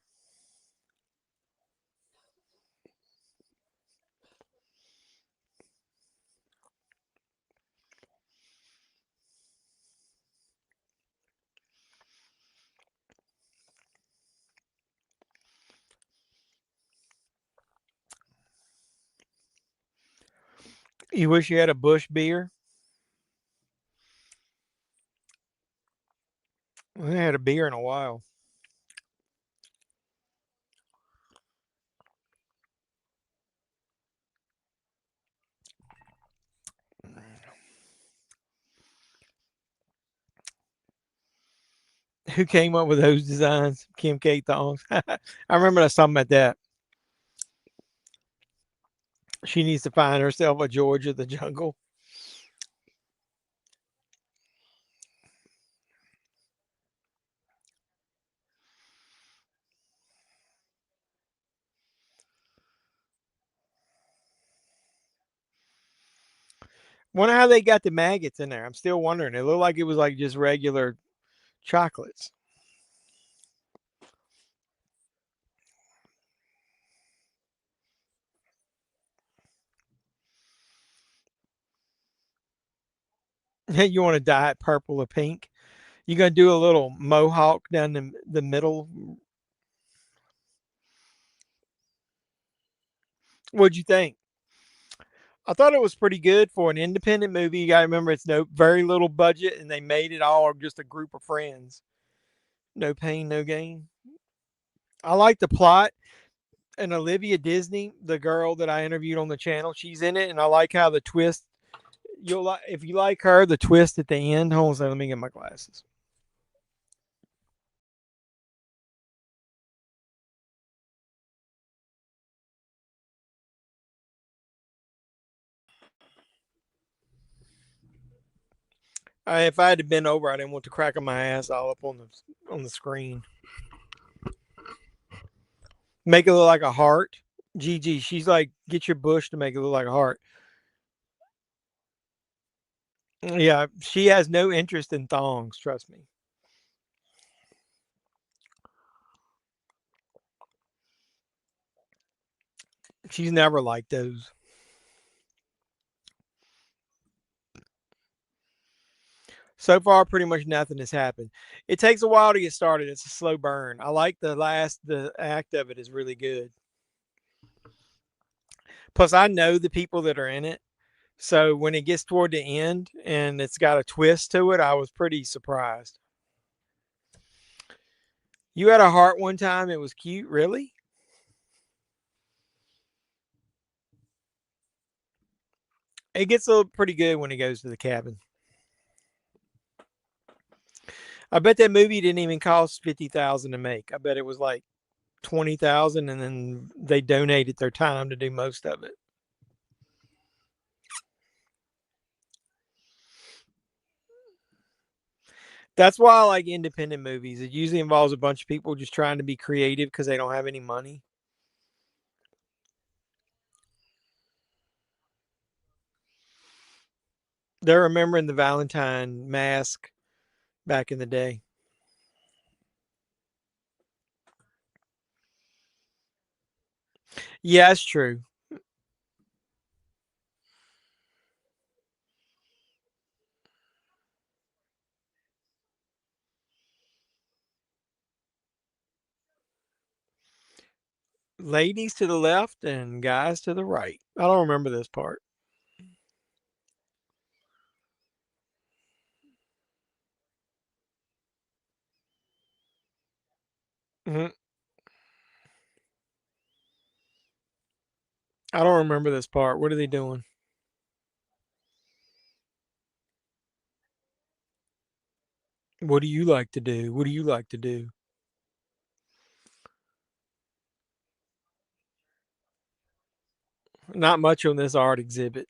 You wish you had a Bush beer? I haven't had a beer in a while. Who came up with those designs? Kim K thongs. I remember us talking about that. She needs to find herself a George of the Jungle. Wonder how they got the maggots in there. I'm still wondering. It looked like it was like just regular chocolates. You want to dye it purple or pink? You gonna do a little mohawk down the middle? What'd you think? I thought it was pretty good for an independent movie. You gotta remember it's no very little budget, and they made it all just a group of friends. No pain, no gain. I like the plot. And Olivia Disney, the girl that I interviewed on the channel, she's in it, and I like how the twist. You'll like if you like her, the twist at the end. Hold on a second, let me get my glasses. If I had been over, I didn't want to crack on my ass all up on the screen. Make it look like a heart. Gigi, she's like, get your bush to make it look like a heart. Yeah, she has no interest in thongs. Trust me. She's never liked those. So far, pretty much nothing has happened. It takes a while to get started. It's a slow burn. I like the act of it is really good. Plus, I know the people that are in it. So when it gets toward the end and it's got a twist to it, I was pretty surprised. You had a heart one time. It was cute. Really? It gets a little pretty good when it goes to the cabin. I bet that movie didn't even cost 50,000 to make. I bet it was like 20,000, and then they donated their time to do most of it. That's why I like independent movies. It usually involves a bunch of people just trying to be creative because they don't have any money. They're remembering the Valentine mask back in the day. Yeah, that's true. Ladies to the left and guys to the right. I don't remember this part. Mhm. I don't remember this part. What are they doing? What do you like to do? What do you like to do? Not much on this art exhibit.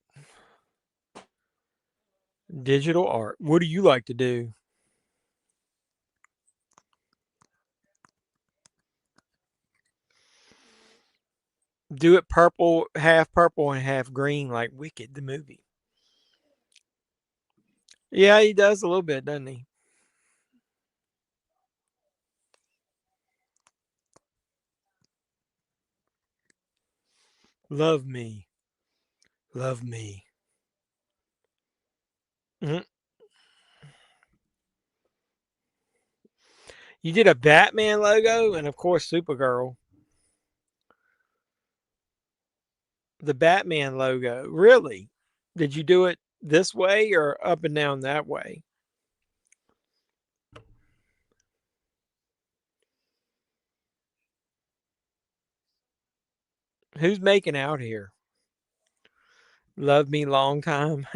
Digital art. What do you like to do? Do it purple and half green, like Wicked, the movie. Yeah, he does a little bit, doesn't he? Love me. Love me. Mhm. You did a Batman logo and, of course, Supergirl. The Batman logo. Really? Did you do it this way or up and down that way? Who's making out here? Love me long time.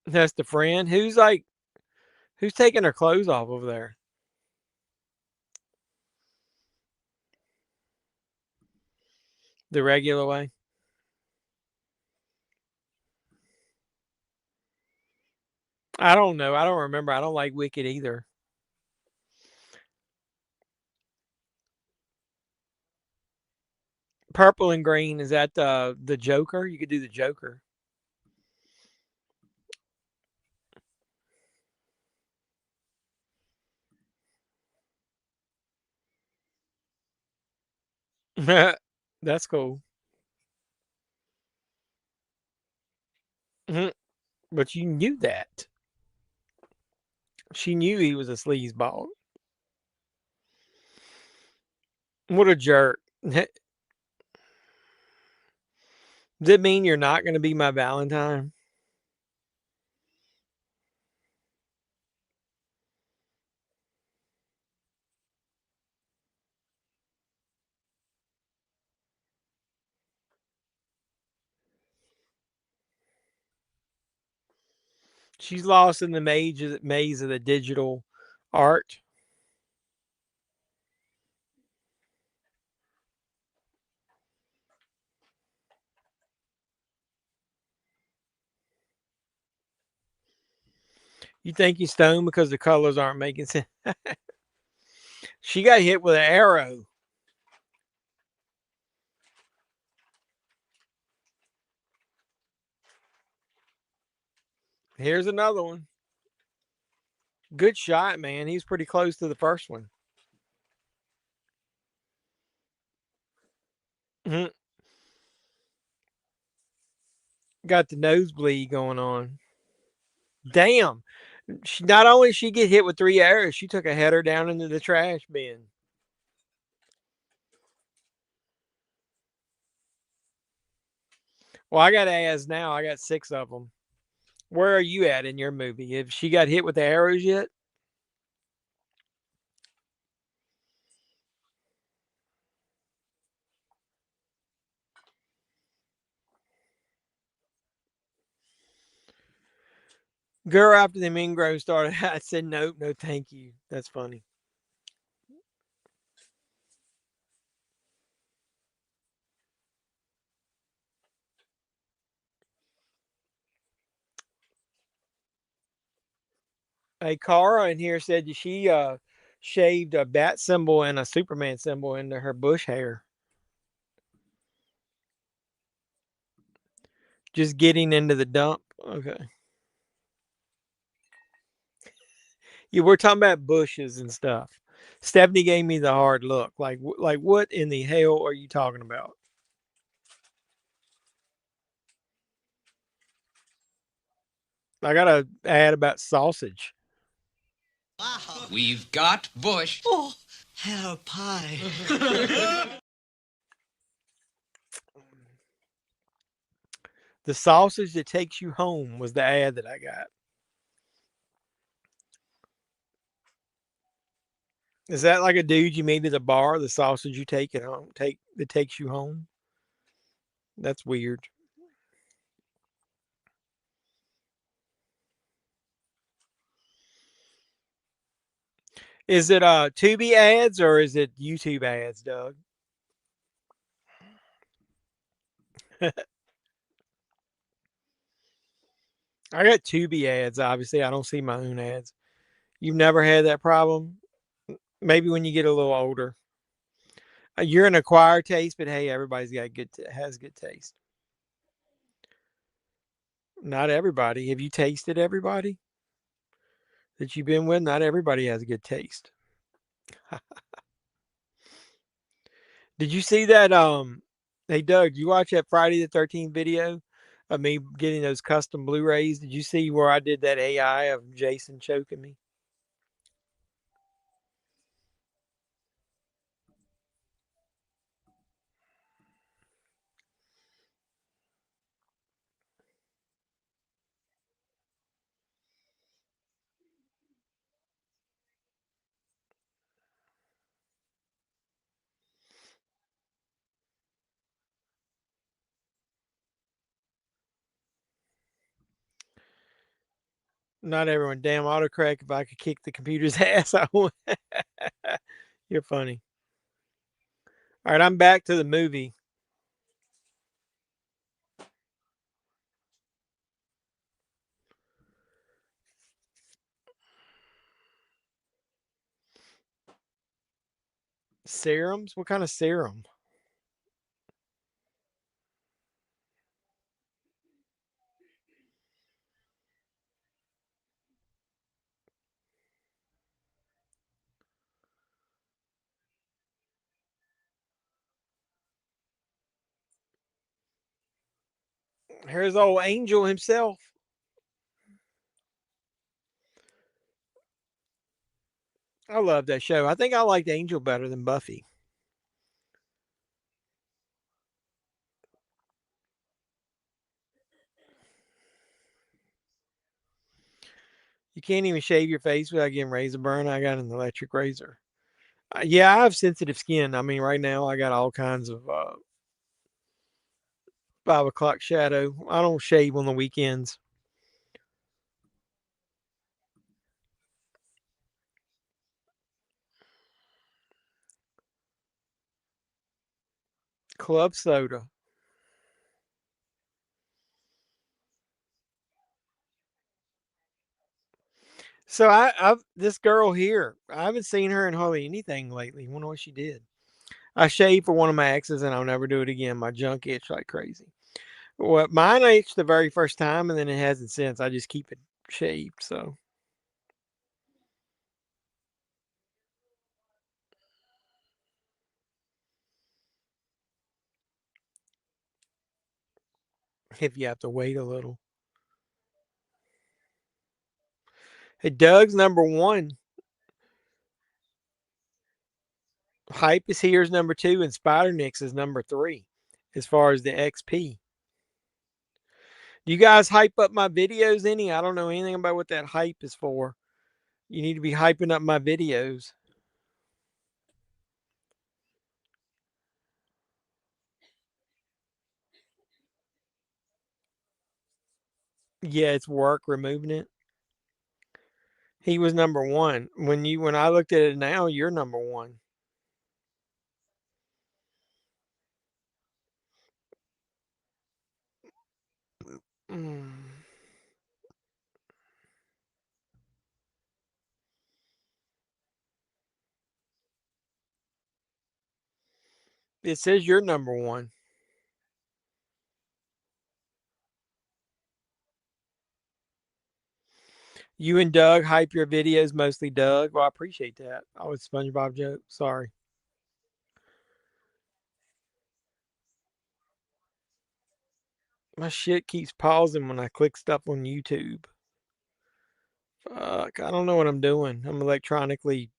That's the friend. Who's taking her clothes off over there? The regular way? I don't know. I don't remember. I don't like Wicked either. Purple and green, is that the Joker? You could do the Joker. That's cool. Mhm. But you knew that. She knew he was a sleazeball. What a jerk. Does it mean you're not going to be my Valentine? She's lost in the maze of the digital art. You think he's stoned because the colors aren't making sense? She got hit with an arrow. Here's another one. Good shot, man. He's pretty close to the first one. Mhm. Got the nosebleed going on. Damn. Not only she get hit with 3 arrows, she took a header down into the trash bin. Well, I got ass now. I got 6 of them. Where are you at in your movie? Have she got hit with the arrows yet? Girl, after the mean grow started, I said, nope, no, thank you. That's funny. Hey, Cara in here said that she shaved a bat symbol and a Superman symbol into her bush hair. Just getting into the dump. Okay. Yeah, we're talking about bushes and stuff. Stephanie gave me the hard look. Like what in the hell are you talking about? I got to add about sausage. We've got Bush. Oh, hello, pie. The sausage that takes you home was the ad that I got. Is that like a dude you meet at a bar? The sausage you take it home, take that takes you home. That's weird. Is it Tubi ads or is it YouTube ads, Doug? I got Tubi ads. Obviously, I don't see my own ads. You've never had that problem? Maybe when you get a little older. You're an acquired taste, but hey, everybody's got has good taste. Not everybody. Have you tasted everybody that you've been with? Not everybody has good taste. Did you see that? Hey Doug, you watch that Friday the 13th video of me getting those custom Blu-rays? Did you see where I did that AI of Jason choking me? Not everyone. Damn autocorrect. If I could kick the computer's ass, I would. You're funny. All right, I'm back to the movie. Serums? What kind of serum? Here's old Angel himself. I love that show. I think I liked Angel better than Buffy. You can't even shave your face without getting razor burn. I got an electric razor. Yeah, I have sensitive skin. I mean, right now I got all kinds of 5 o'clock shadow. I don't shave on the weekends. Club soda. So I've this girl here. I haven't seen her in hardly anything lately. I wonder what she did. I shaved for one of my exes, and I'll never do it again. My junk itch like crazy. Well, mine itched the very first time, and then it hasn't since. I just keep it shaved. So if you have to wait a little. Hey, Doug's number one. Hype is here is number two, and Spider Nix is number three, as far as the XP. Do you guys hype up my videos any? I don't know anything about what that hype is for. You need to be hyping up my videos. Yeah, it's work removing it. He was number one. When I looked at it now, you're number one. Mm. It says you're number one. You and Doug hype your videos, mostly Doug. Well, I appreciate that. Oh, it's SpongeBob joke. Sorry. My shit keeps pausing when I click stuff on YouTube. Fuck, I don't know what I'm doing. I'm electronically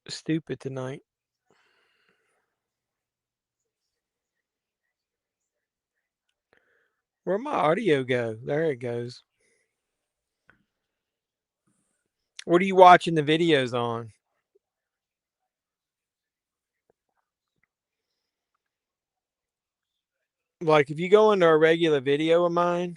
stupid tonight. Where'd my audio go? There it goes. What are you watching the videos on? Like if you go into a regular video of mine,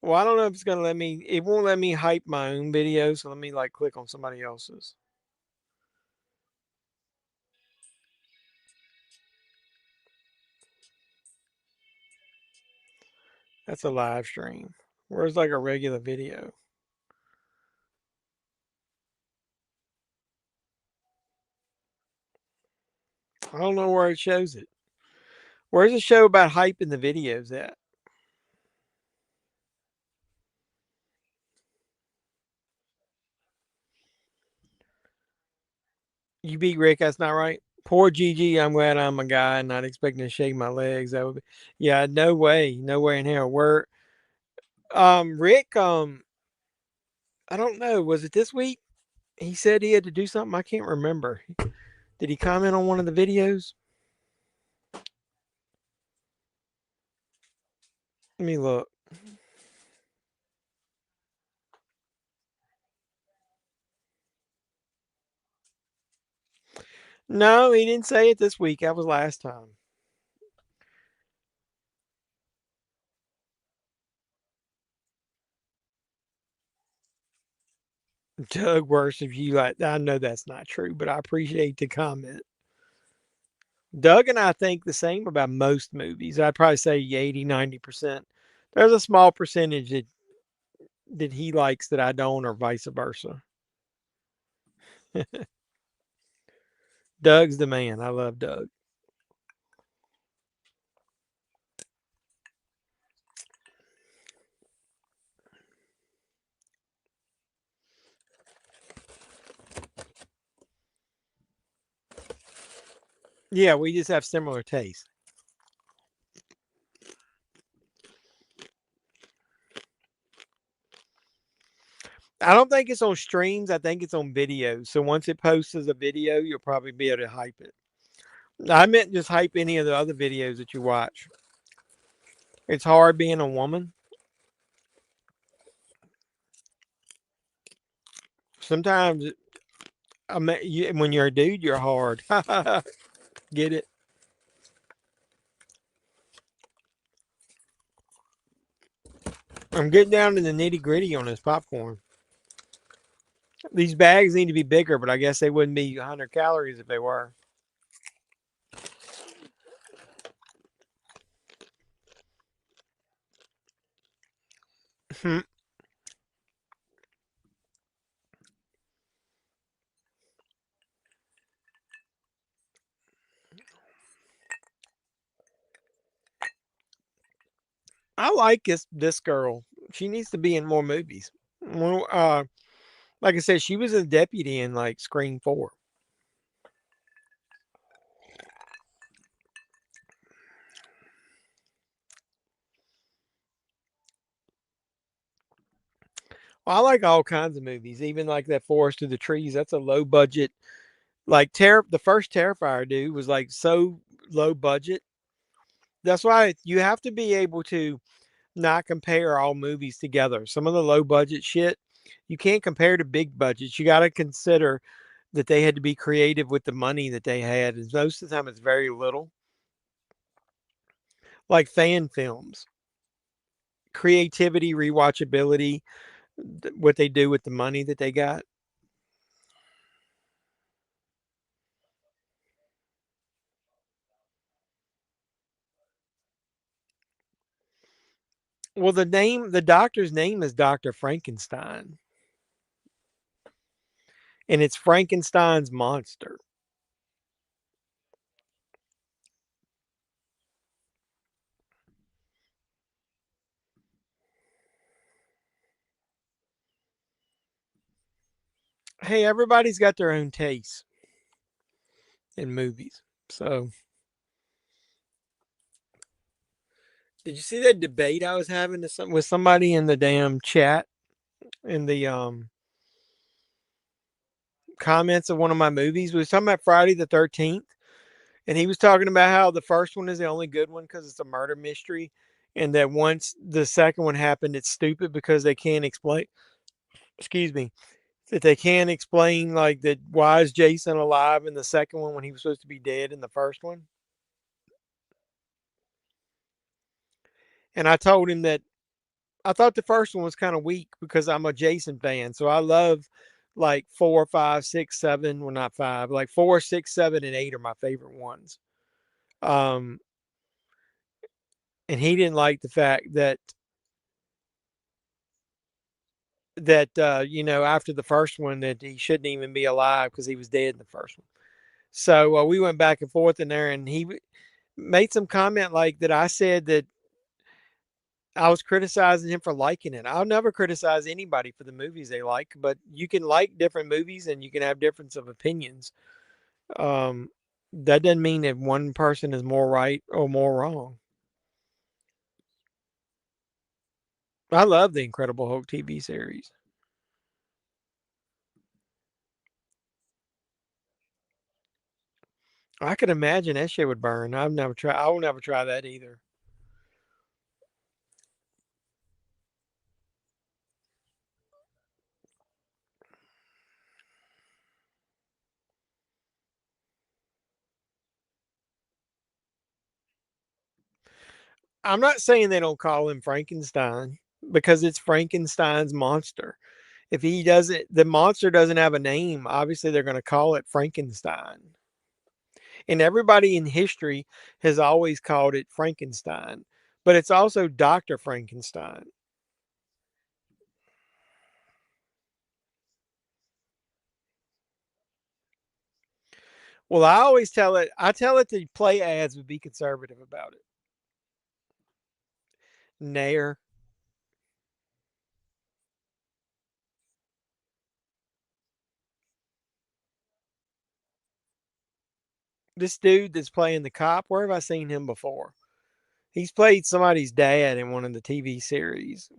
well, I don't know if it's gonna let me. It won't let me hype my own video, so let me like click on somebody else's. That's a live stream. Where's like a regular video? I don't know where it shows it. Where's the show about hyping the videos at? You beat Rick, that's not right. Poor Gigi, I'm glad I'm a guy and not expecting to shake my legs. That would be, yeah, no way. No way in hell. Where Rick, I don't know, was it this week? He said he had to do something. I can't remember. Did he comment on one of the videos? Let me look. No, he didn't say it this week. That was last time. Doug worse if you like. I know that's not true, but I appreciate the comment. Doug and I think the same about most movies. I'd probably say 80, 90%. There's a small percentage that he likes that I don't, or vice versa. Doug's the man. I love Doug. Yeah, we just have similar taste. I don't think it's on streams. I think it's on videos. So once it posts as a video, you'll probably be able to hype it. I meant just hype any of the other videos that you watch. It's hard being a woman. Sometimes when you're a dude, you're hard. Get it? I'm getting down to the nitty gritty on this popcorn. These bags need to be bigger, but I guess they wouldn't be 100 calories if they were. I like this girl. She needs to be in more movies. Well, like I said, she was a deputy in like Scream 4. Well, I like all kinds of movies, even like that Forest of the Trees. That's a low budget. Like the first Terrifier dude was like so low budget. That's why you have to be able to not compare all movies together. Some of the low budget shit you can't compare to big budgets. You got to consider that they had to be creative with the money that they had, and most of the time it's very little. Like fan films, creativity, rewatchability, what they do with the money that they got. Well, the doctor's name is Dr. Frankenstein, and it's Frankenstein's monster. Hey, everybody's got their own taste in movies. So, did you see that debate I was having with somebody in the damn chat in the comments of one of my movies. We was talking about Friday the 13th, and he was talking about how the first one is the only good one because it's a murder mystery, and that once the second one happened, it's stupid because they can't explain. Excuse me. That they can't explain like that. Why is Jason alive in the second one when he was supposed to be dead in the first one? And I told him that I thought the first one was kind of weak because I'm a Jason fan, so I love like 4, 5, 6, 7. Well, not five. Like 4, 6, 7, and 8 are my favorite ones. Um, and he didn't like the fact that after the first one that he shouldn't even be alive because he was dead in the first one. So we went back and forth in there, and he made some comment like that. I said that I was criticizing him for liking it. I'll never criticize anybody for the movies they like, but you can like different movies and you can have difference of opinions. Um, that doesn't mean that one person is more right or more wrong. I love the Incredible Hulk TV series. I could imagine that shit would burn. I've never tried. I will never try that either. I'm not saying they don't call him Frankenstein because it's Frankenstein's monster. If he doesn't, the monster doesn't have a name. Obviously, they're going to call it Frankenstein. And everybody in history has always called it Frankenstein, but it's also Dr. Frankenstein. Well, I tell it to play ads, but be conservative about it. Nair. This dude that's playing the cop, where have I seen him before? He's played somebody's dad in one of the TV series.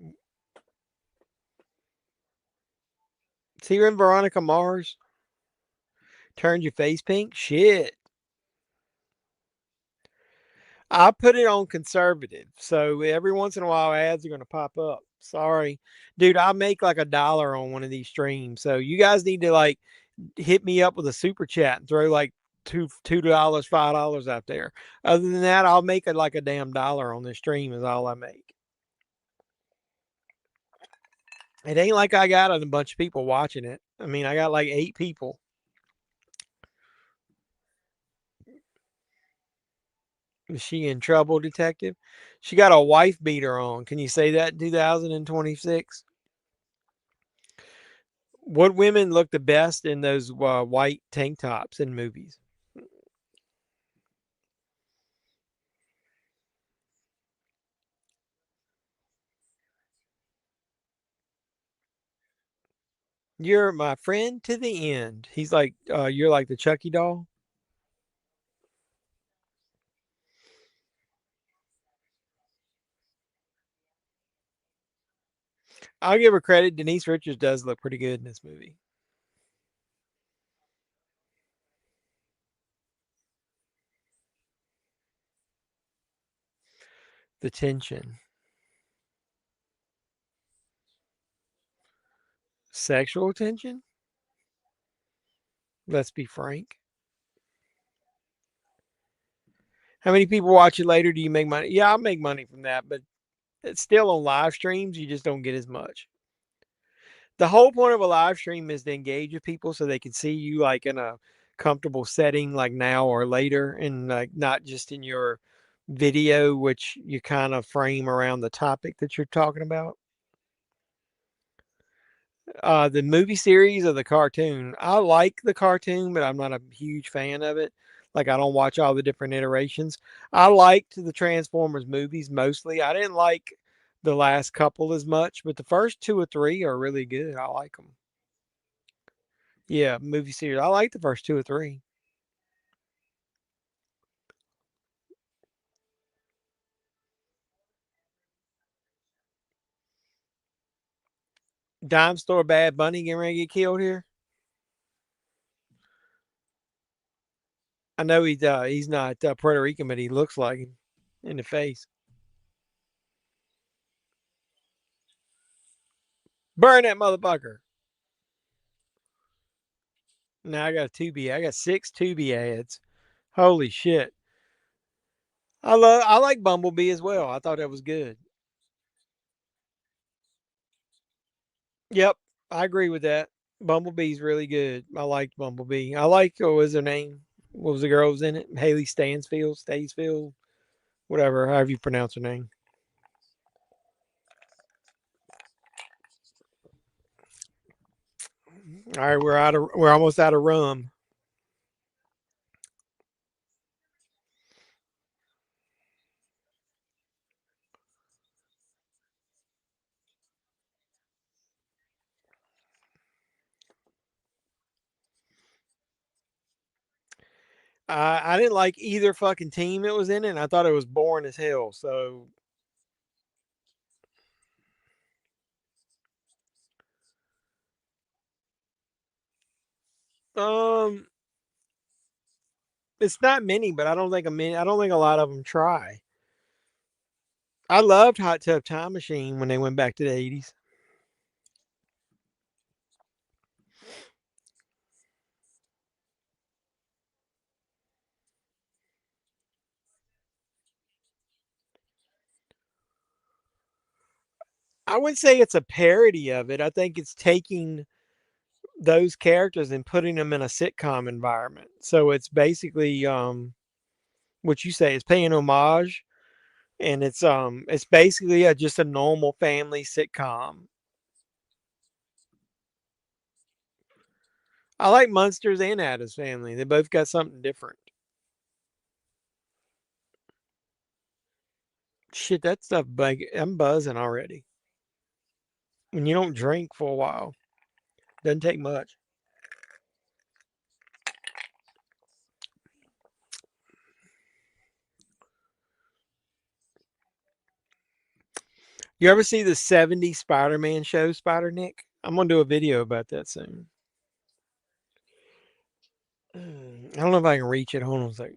Is he in Veronica Mars? Turned your face pink? Shit. I put it on conservative. So every once in a while ads are going to pop up. Sorry. Dude, I make like $1 on one of these streams. So you guys need to like hit me up with a super chat and throw like $2, $5 out there. Other than that, I'll make it like a damn dollar on this stream is all I make. It ain't like I got a bunch of people watching it. I mean, I got like 8 people. Is she in trouble, detective? She got a wife beater on. Can you say that in 2026? What women look the best in those white tank tops in movies? You're my friend to the end. He's like, you're like the Chucky doll. I'll give her credit. Denise Richards does look pretty good in this movie. The tension, sexual tension. Let's be frank. How many people watch it later? Do you make money? Yeah, I'll make money from that, but it's still on live streams. You just don't get as much. The whole point of a live stream is to engage with people so they can see you like in a comfortable setting, like now or later, and like not just in your video, which you kind of frame around the topic that you're talking about. The movie series or the cartoon. I like the cartoon, but I'm not a huge fan of it. Like I don't watch all the different iterations. I liked the Transformers movies mostly. I didn't like the last couple as much, but the first 2 or 3 are really good. I like them. Yeah, movie series. I like the first 2 or 3. Dime Store Bad Bunny getting ready to get killed here. I know he's not Puerto Rican, but he looks like him in the face. Burn that motherfucker. Now I got a Tubi. I got 6 Tubi ads. Holy shit. I like Bumblebee as well. I thought that was good. Yep, I agree with that. Bumblebee's really good. I liked Bumblebee. I like what was her name? What was the girl who was in it? Haley Stansfield, whatever, however you pronounce her name. All right, we're almost out of rum. I didn't like either fucking team that was in it. And I thought it was boring as hell. So um, it's not many, but I don't think a lot of them try. I loved Hot Tub Time Machine when they went back to the 80s. I wouldn't say it's a parody of it. I think it's taking those characters and putting them in a sitcom environment. So it's basically what you say is paying homage, and it's basically just a normal family sitcom. I like Munsters and Addams Family. They both got something different. Shit, that stuff, I'm buzzing already. When you don't drink for a while, doesn't take much. You ever see the '70s Spider-Man show, Spider Nick? I'm gonna do a video about that soon. I don't know if I can reach it. Hold on a second.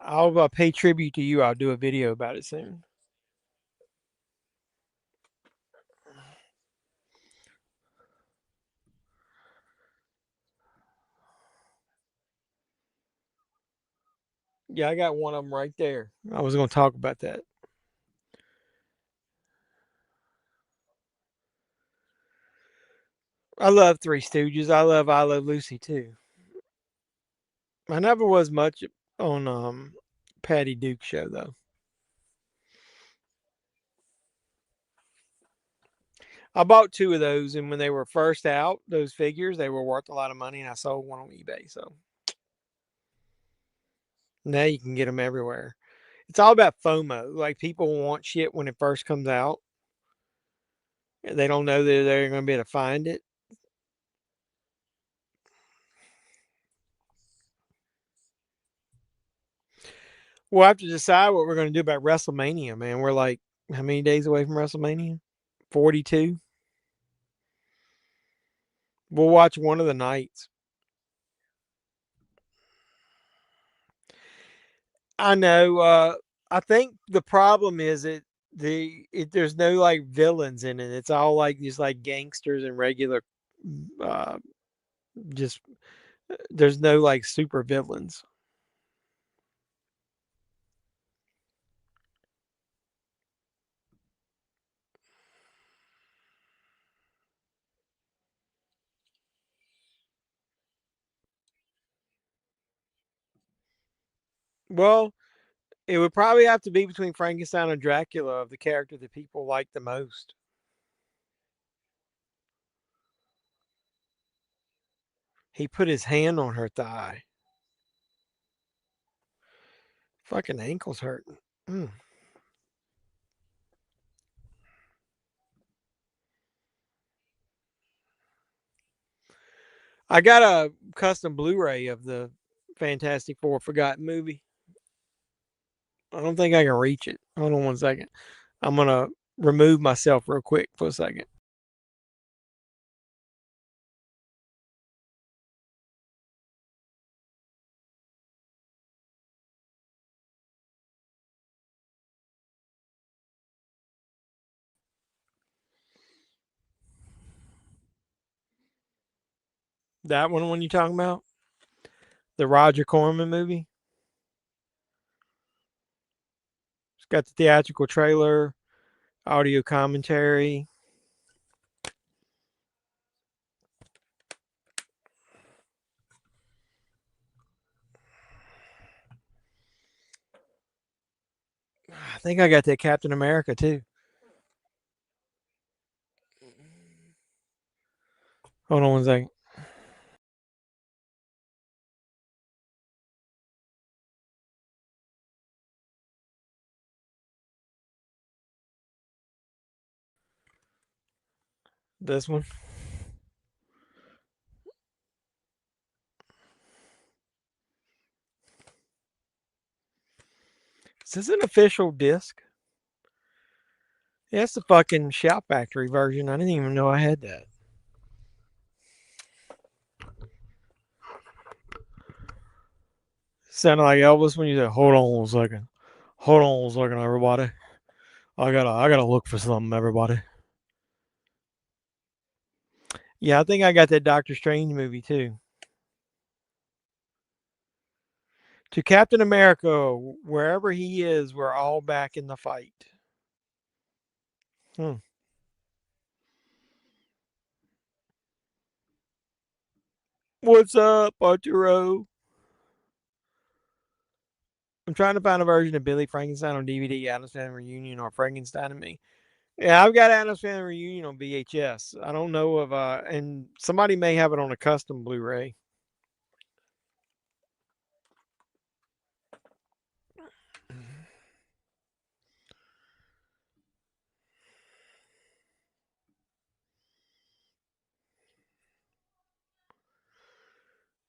I'll pay tribute to you. I'll do a video about it soon. Yeah, I got one of them right there. I was going to talk about that. I love Three Stooges. I Love Lucy too. I never was much on Patty Duke's show though. I bought 2 of those, and when they were first out, those figures they were worth a lot of money, and I sold one on eBay. So now you can get them everywhere. It's all about FOMO. Like people want shit when it first comes out, and they don't know that they're going to be able to find it. We'll have to decide what we're going to do about WrestleMania, man. We're like how many days away from WrestleMania? 42. We'll watch one of the nights. I know. I think the problem is there's no like villains in it. It's all like just like gangsters and regular. Uh, just there's no like super villains. Well, it would probably have to be between Frankenstein and Dracula of the character that people like the most. He put his hand on her thigh. Fucking ankle's hurting. Mm. I got a custom Blu-ray of the Fantastic Four Forgotten movie. I don't think I can reach it. Hold on one second. I'm gonna remove myself real quick for a second. That one you talking about? The Roger Corman movie? It's got the theatrical trailer, audio commentary. I think I got that Captain America too. Hold on one second. This one. Is this an official disc? Yeah, it's the fucking Shout Factory version. I didn't even know I had that. Sounded like Elvis when you said, "Hold on a second, hold on a second, everybody. I gotta look for something, everybody." Yeah, I think I got that Doctor Strange movie too. To Captain America, wherever he is, we're all back in the fight. Hmm. What's up, Arturo? I'm trying to find a version of Billy Frankenstein on DVD, Addams Family Reunion, or Frankenstein and Me. Yeah, I've got Addams Family Reunion on VHS. I don't know if and somebody may have it on a custom Blu-ray.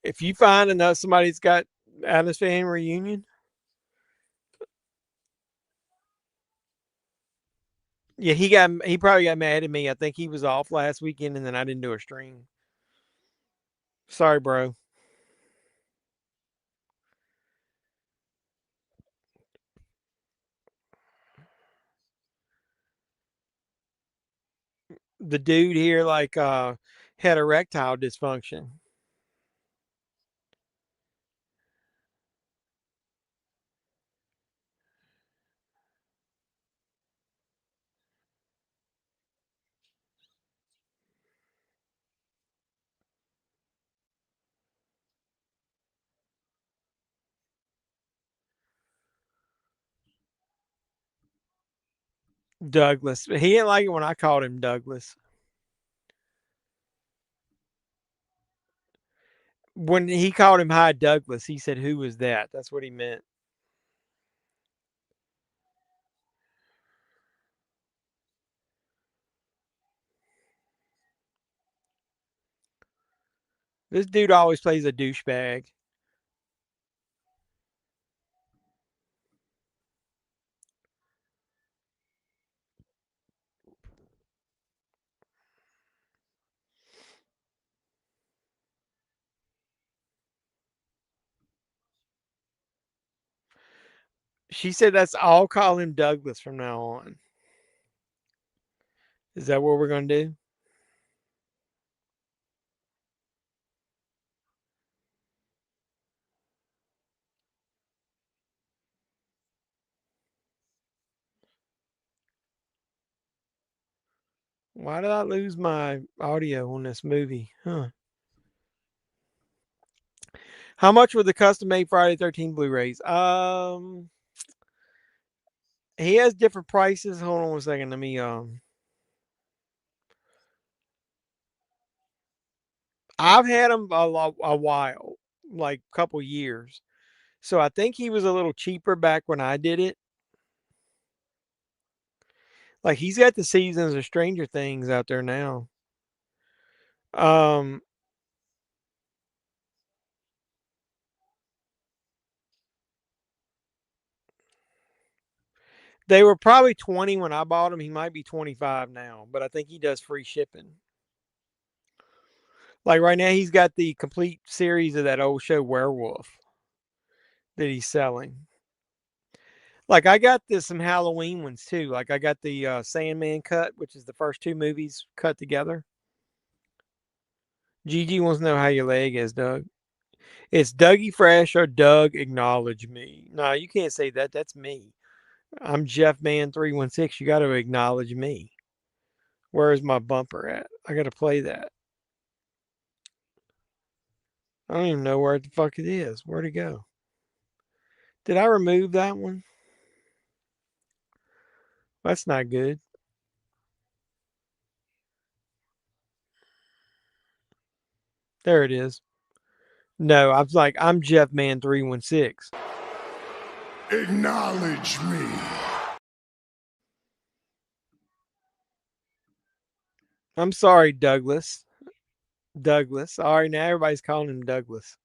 If you find enough somebody's got Addams Family Reunion, yeah, he probably got mad at me. I think he was off last weekend, and then I didn't do a stream. Sorry, bro. The dude here had erectile dysfunction. Douglas. He didn't like it when I called him Douglas. When he called him Hi Douglas, he said, "Who was that?" That's what he meant. This dude always plays a douchebag. She said that's all call him Douglas from now on. Is that what we're gonna do? Why did I lose my audio on this movie? Huh. How much were the custom made Friday 13 Blu-rays? He has different prices. Hold on one second. Let me I've had him a while, like a couple years. So I think he was a little cheaper back when I did it. Like he's got the seasons of Stranger Things out there now. Um they were probably 20 when I bought them. He might be 25 now, but I think he does free shipping. Like right now he's got the complete series of that old show Werewolf that he's selling. Like I got this some Halloween ones too. Like I got the Sandman cut, which is the first two movies cut together. Gigi wants to know how your leg is, Doug. It's Dougie Fresh or Doug Acknowledge Me. No, you can't say that. That's me. I'm Jeffman316. You got to acknowledge me. Where is my bumper at? I got to play that. I don't even know where the fuck it is. Where'd it go? Did I remove that one? That's not good. There it is. No, I was like, I'm Jeffman316. Acknowledge me. I'm sorry, Douglas. Douglas. All right, now everybody's calling him Douglas.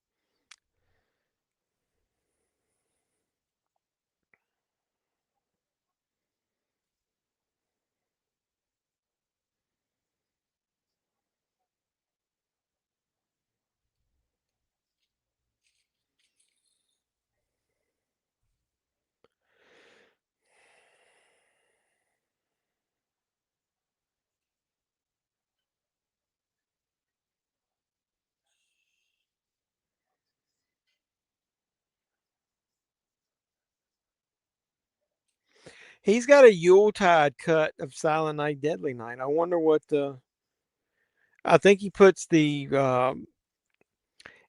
He's got a Yuletide cut of Silent Night, Deadly Night. I wonder what the. I think he puts the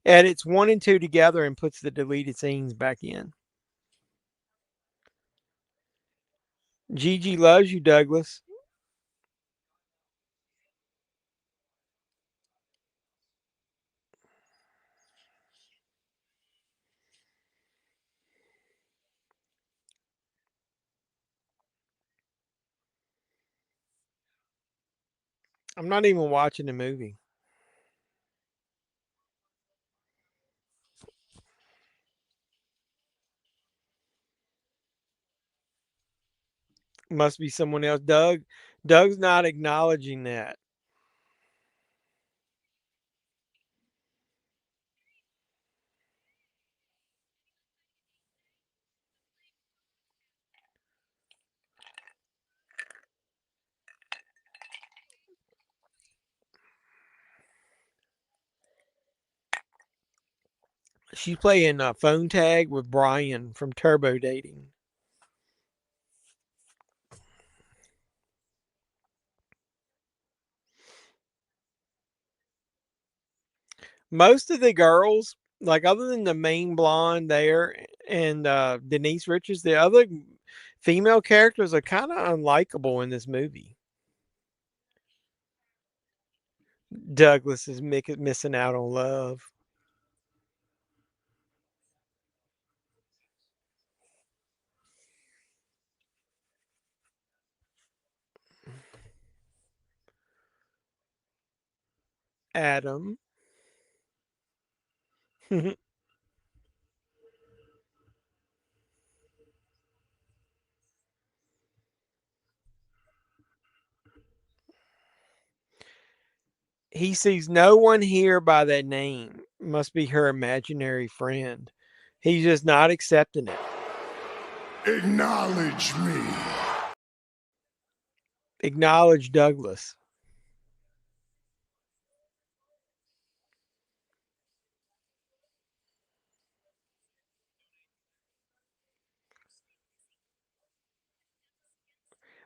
edits 1 and 2 together and puts the deleted scenes back in. Gigi loves you, Douglas. I'm not even watching the movie. Must be someone else. Doug's not acknowledging that. She's playing phone tag with Brian from Turbo Dating. Most of the girls, like other than the main blonde there and Denise Richards, the other female characters are kind of unlikable in this movie. Douglas is missing out on love. Adam. He sees no one here by that name. Must be her imaginary friend. He's just not accepting it. Acknowledge me. Acknowledge Douglas.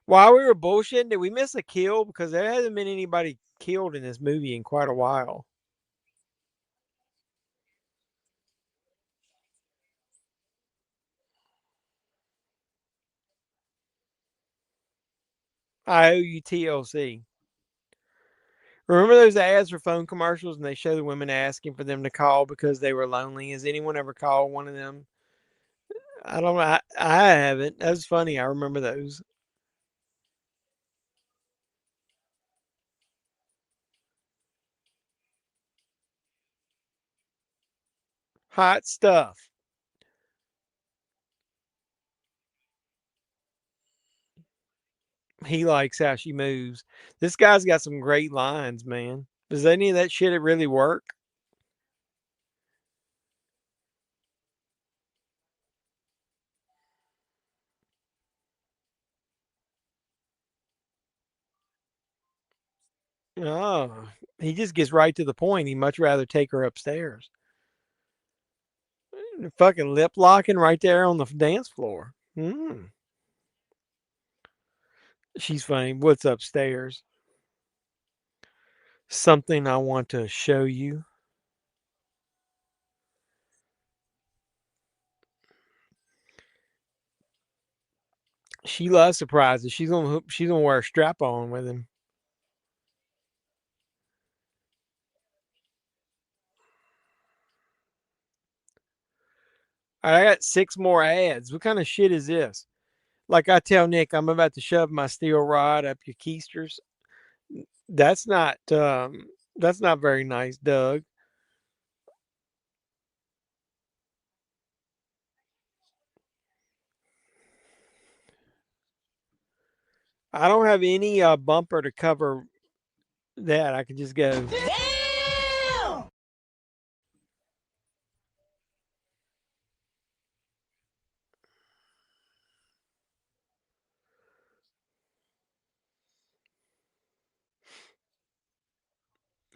While we were bullshitting, did we miss a kill? Because there hasn't been anybody killed in this movie in quite a while. IOUTLC. Remember those ads for phone commercials and they show the women asking for them to call because they were lonely? Has anyone ever called one of them? I don't know. I haven't. That was funny. I remember those. Hot stuff. He likes how she moves. This guy's got some great lines, man. Does any of that shit really work? Oh, he just gets right to the point. He'd much rather take her upstairs. Fucking lip locking right there on the dance floor. She's funny. What's upstairs? Something I want to show you. She loves surprises. She's gonna wear a strap on with him. All right, I got 6 more ads. What kind of shit is this? Like I tell Nick, I'm about to shove my steel rod up your keisters. That's not that's not very nice, Doug. I don't have any bumper to cover that. I can just go.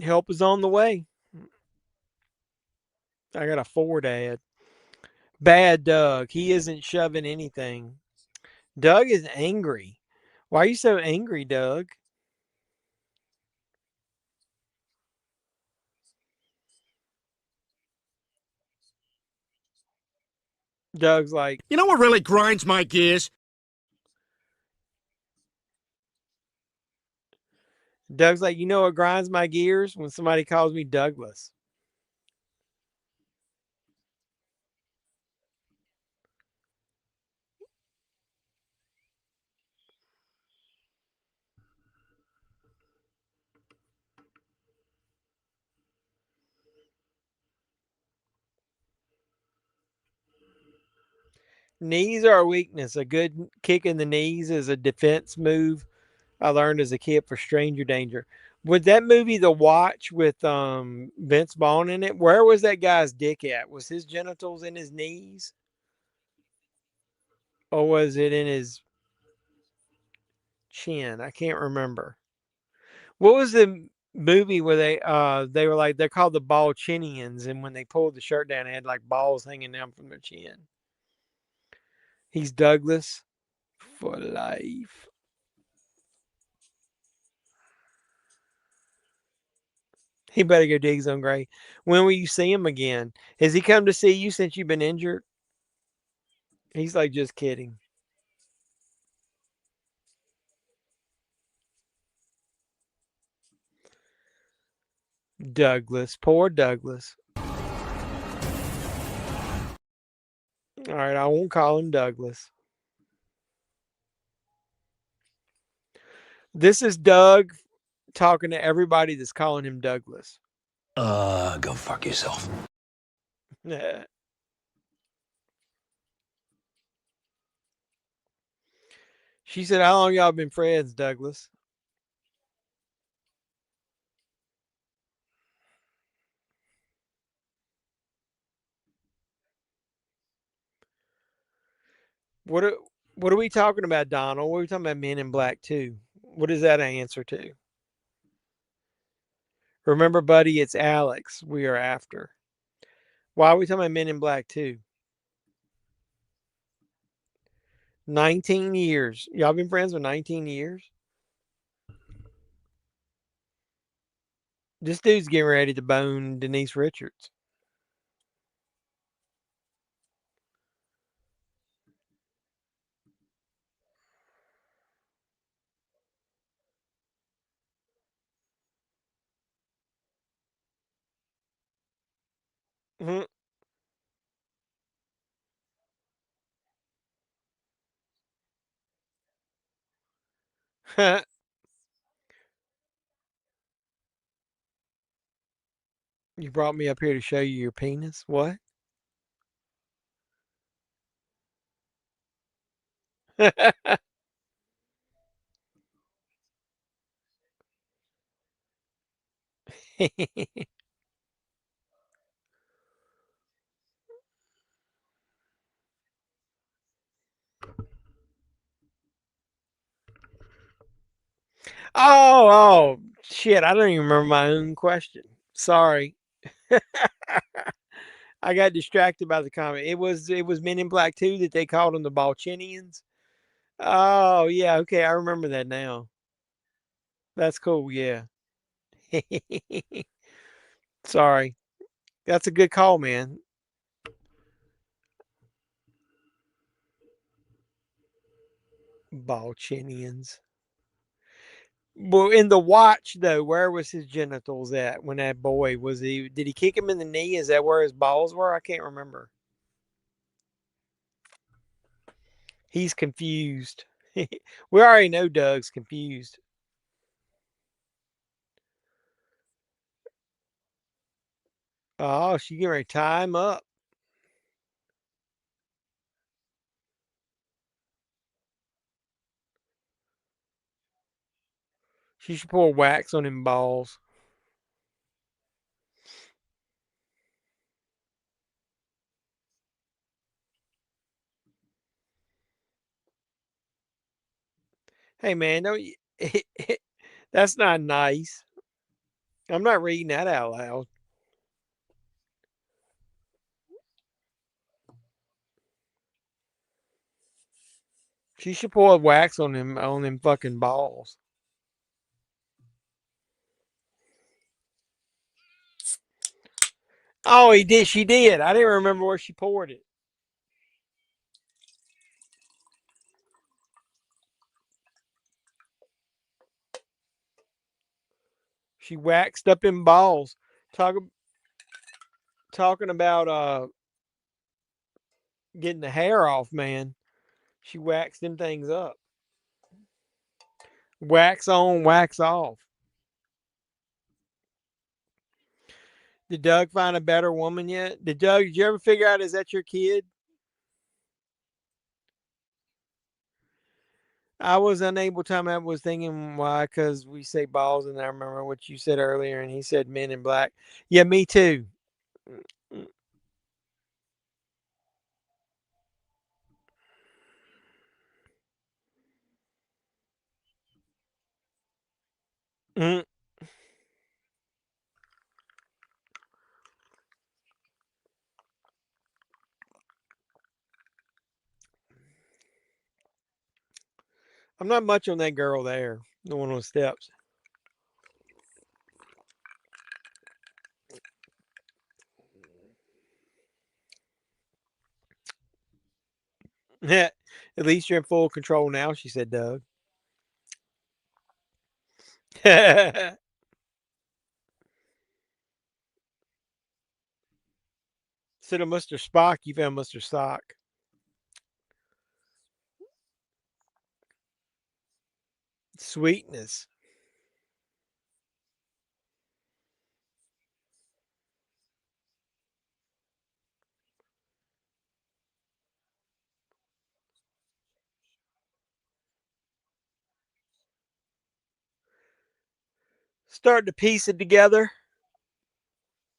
Help is on the way. I got a Ford ad. Bad Doug. He isn't shoving anything. Doug is angry. Why are you so angry, Doug? Doug's like, You know what really grinds my gears? you know what grinds my gears? When somebody calls me Douglas. Knees are a weakness. A good kick in the knees is a defense move I learned as a kid for stranger danger. Was that movie The Watch with Vince Vaughn in it? Where was that guy's dick at? Was his genitals in his knees? Or was it in his chin? I can't remember. What was the movie where they were like they're called the ball chinians, and when they pulled the shirt down, they had like balls hanging down from their chin. He's Douglas for life. He better go dig his own grave. When will you see him again? Has he come to see you since you've been injured? He's like, just kidding. Douglas. Poor Douglas. All right, I won't call him Douglas. This is Doug talking to everybody that's calling him Douglas. Go fuck yourself. She said, how long y'all been friends, Douglas? What are, what are we talking about, Donald? What are we talking about Men in Black 2? What is that an answer to? Remember, buddy, it's Alex we are after. Why are we talking about Men in Black 2? 19 years. Y'all been friends for 19 years? This dude's getting ready to bone Denise Richards. Mhm. You brought me up here to show you your penis? What? Oh, shit. I don't even remember my own question. Sorry. I got distracted by the comment. It was Men in Black 2 that they called them the Balchinians. Oh, yeah. Okay. I remember that now. That's cool. Yeah. Sorry. That's a good call, man. Balchinians. Well, in the watch though, where was his genitals at when that boy was he? Did he kick him in the knee? Is that where his balls were? I can't remember. He's confused. We already know Doug's confused. Oh, she getting ready to tie him up. She should pour wax on him balls. Hey man, don't you, that's not nice. I'm not reading that out loud. She should pour wax on them fucking balls. Oh, he did. She did. I didn't remember where she poured it. She waxed up in balls. Talk, talking about getting the hair off, man. She waxed them things up. Wax on, wax off. Did Doug find a better woman yet? Did you ever figure out is that your kid? I was unable to. I was thinking why, because we say balls, and I remember what you said earlier, and he said Men in Black. Yeah, me too. Mm, I'm not much on that girl there, the one on the steps. At least you're in full control now, she said, Doug. Instead of Mr. Spock, you found Mr. Sock. Sweetness. Starting to piece it together.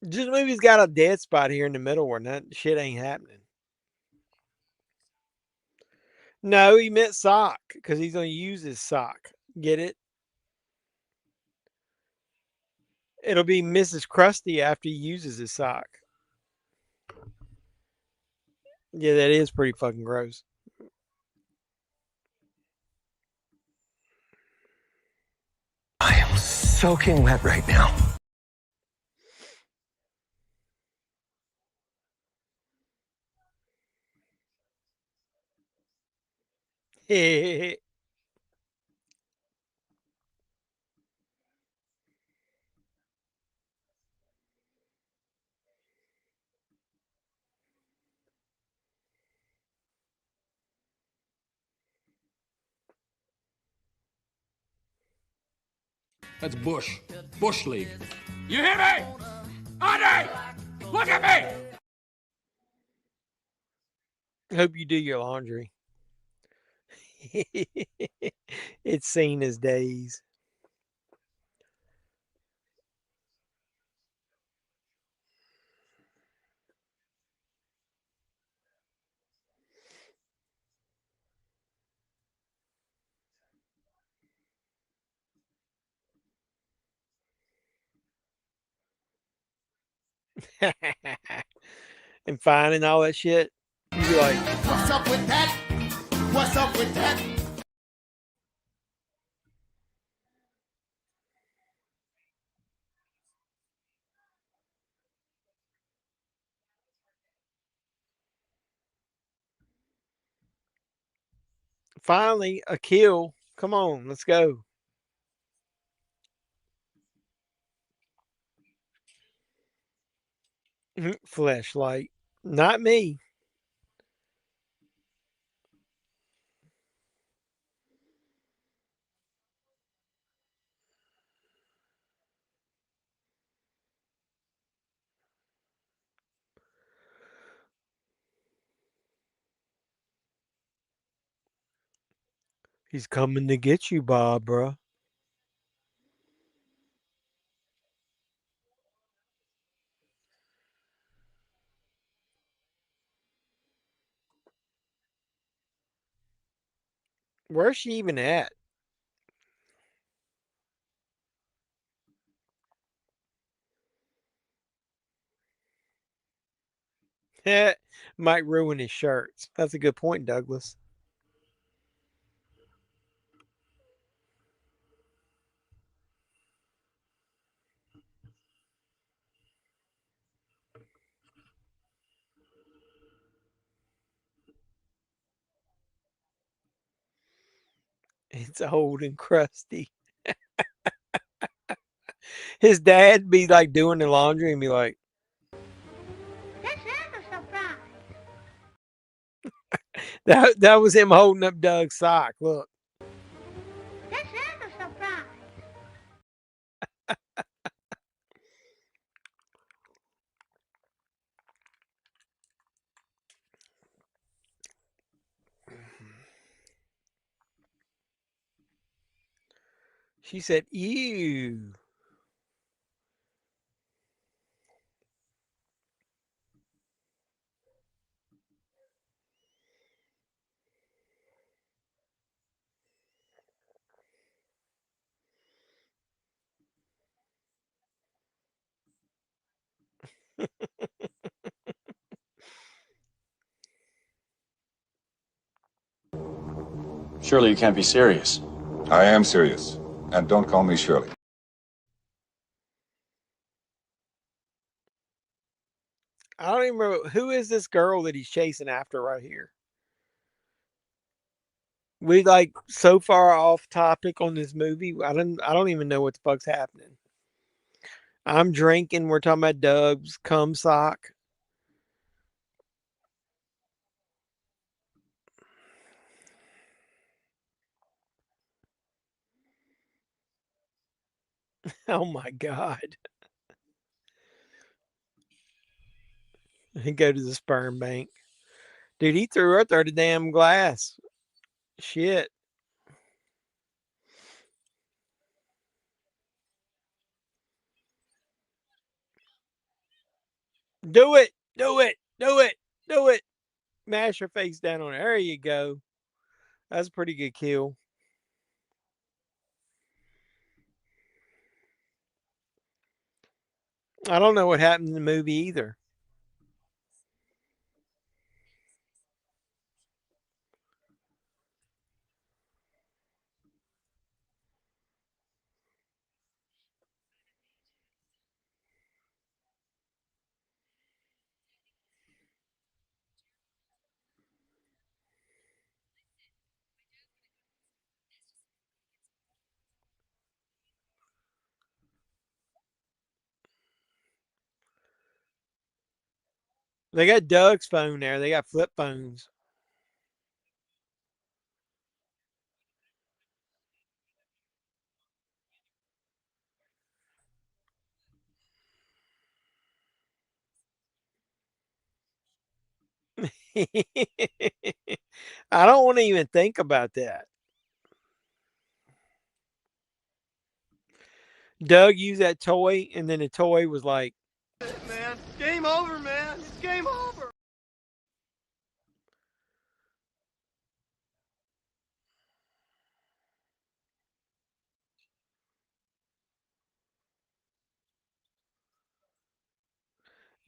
This movie's got a dead spot here in the middle where that shit ain't happening. No, he meant sock because he's gonna use his sock. Get it? It'll be Mrs. Krusty after he uses his sock. Yeah, that is pretty fucking gross. I am soaking wet right now. That's Bush. Bush League. You hear me? Andre! Look at me! Hope you do your laundry. It's seen as days. And finding all that shit. You be like, what's up with that? What's up with that? finally a kill. Come on, let's go. Fleshlight. Not me. He's coming to get you, Barbara. Where's she even at? Might ruin his shirts. That's a good point, Douglas. It's old and crusty. His dad be like doing the laundry and be like, This is a surprise. that was him holding up Doug's sock. Look. This is a surprise. She said, ew. Surely you can't be serious. I am serious. And don't call me Shirley. I don't even remember who is this girl that he's chasing after right here. We like so far off topic on this movie. I don't even know what the fuck's happening. I'm drinking. We're talking about Doug's cum sock. Oh my god. Go to the sperm bank. Dude, he threw her through the damn glass. Shit. Do it. Do it. Do it. Do it. Mash her face down on it. There you go. That's a pretty good kill. I don't know what happened in the movie either. They got Doug's phone there. They got flip phones. I don't want to even think about that. Doug used that toy, and then the toy was like, Man, game over, man. It's game over.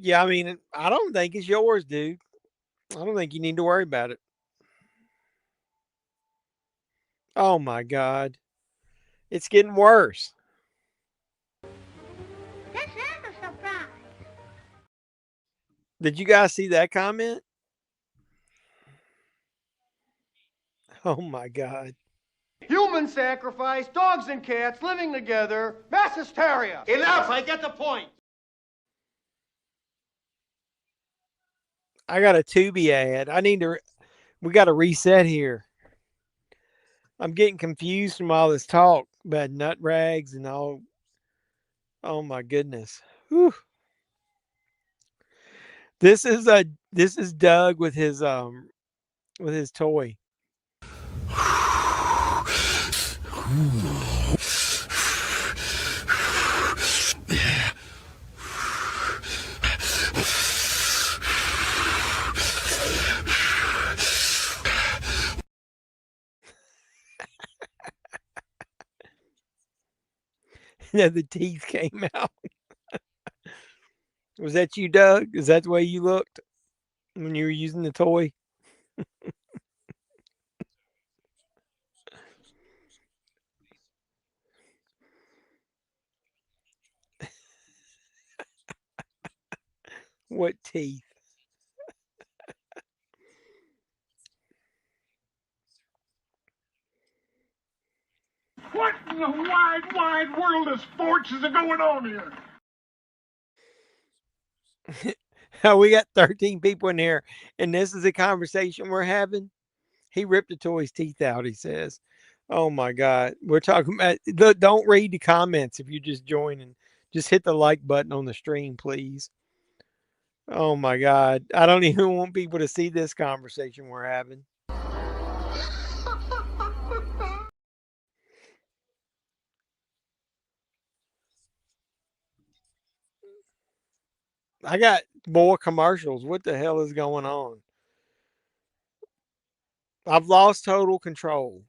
yeah, I mean, I don't think it's yours, dude. I don't think you need to worry about it. Oh my God. It's getting worse. This is a surprise. Did you guys see that comment? Oh my God. Human sacrifice, dogs and cats living together, mass hysteria. Enough, I get the point. I got a Tubi ad. We got to reset here. I'm getting confused from all this talk about nut rags and all. Oh my goodness. Whew. This is Doug with his toy. Yeah, the teeth came out. Was that you, Doug? Is that the way you looked when you were using the toy? What teeth? What in the wide world of sports is going on here? Oh, we got 13 people in here, and this is the conversation we're having. He ripped the toy's teeth out, he says. Oh my God. We're talking about, don't read the comments if you're just joining. Just hit the like button on the stream, please. Oh my God. I don't even want people to see this conversation we're having. I got more commercials. What the hell is going on? I've lost total control.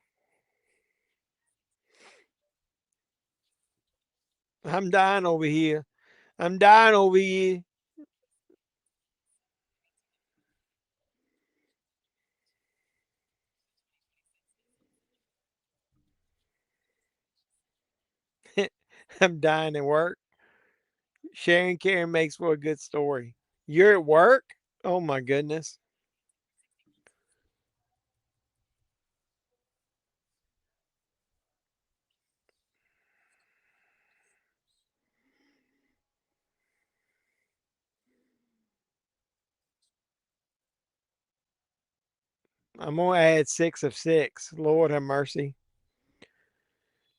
I'm dying over here. I'm dying over here. I'm dying at work. Sharing care makes for a good story. You're at work? Oh my goodness. I'm gonna add 6 of 6. Lord have mercy.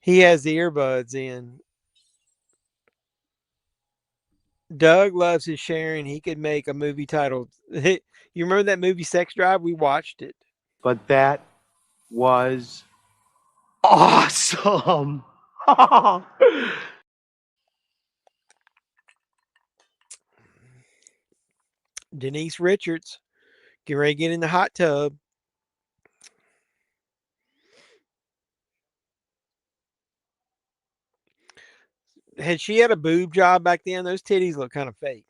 He has the earbuds in. Doug loves his sharing. He could make a movie titled. You remember that movie Sex Drive? We watched it. But that was awesome. Denise Richards. Get ready to get in the hot tub. Had she had a boob job back then? Those titties look kind of fake.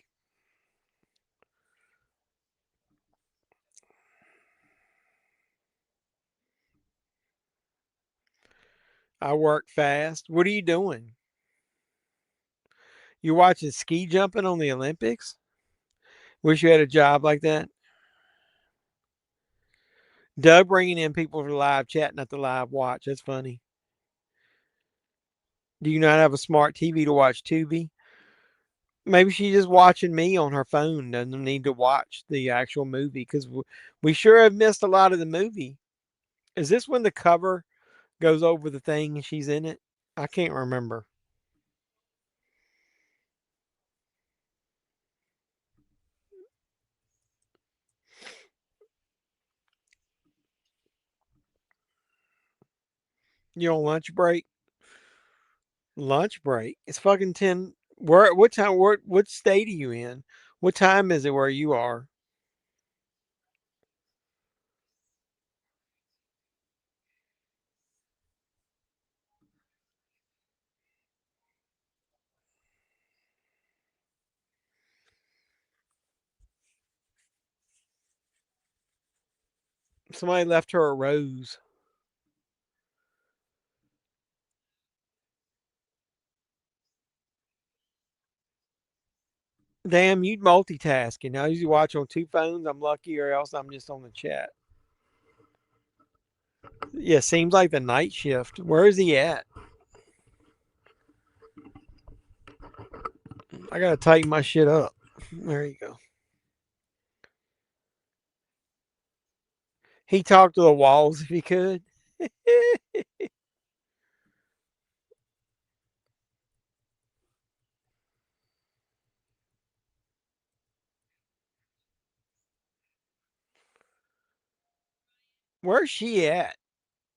I work fast. What are you doing? You watching ski jumping on the Olympics? Wish you had a job like that. Doug bringing in people for live chat, not the live watch. That's funny. Do you not have a smart TV to watch Tubi? Maybe she's just watching me on her phone. Doesn't need to watch the actual movie because we sure have missed a lot of the movie. Is this when the cover goes over the thing and she's in it? I can't remember. You on lunch break? Lunch break. It's fucking 10. Where? What time? What state are you in? What time is it where you are? Somebody left her a rose. Damn, you multitasking. I usually watch on two phones. I'm lucky, or else I'm just on the chat. Yeah, seems like the night shift. Where is he at? I gotta tighten my shit up. There you go. He talked to the walls if he could. Where's she at?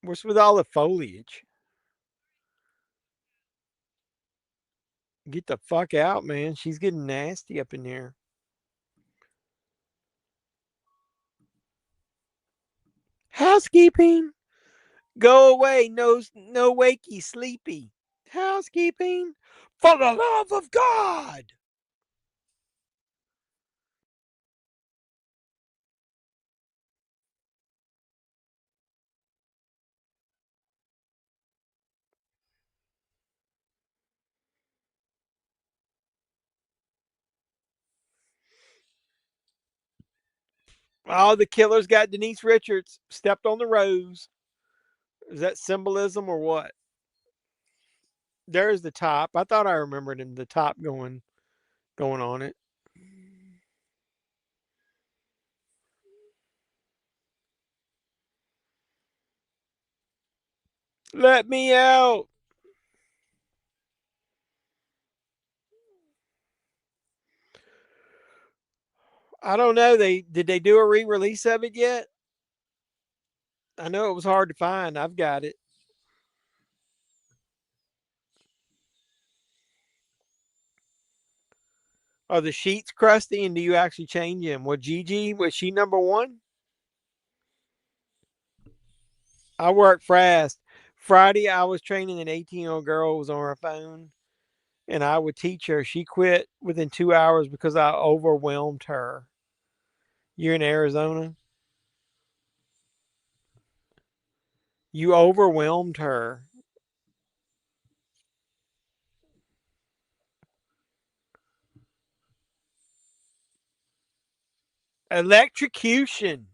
What's with all the foliage? Get the fuck out, man. She's getting nasty up in there. Housekeeping. Go away. No wakey, sleepy. Housekeeping. For the love of God. Oh, the killer's got Denise Richards. Stepped on the rose. Is that symbolism or what? There's the top. I thought I remembered him. The top going on it. Let me out. I don't know. Did they do a re-release of it yet? I know it was hard to find. I've got it. Are the sheets crusty and do you actually change them? Was she number one? I work fast. Friday, I was training an 18-year-old girl who was on her phone, and I would teach her. She quit within 2 hours because I overwhelmed her. You're in Arizona? You overwhelmed her. Electrocution.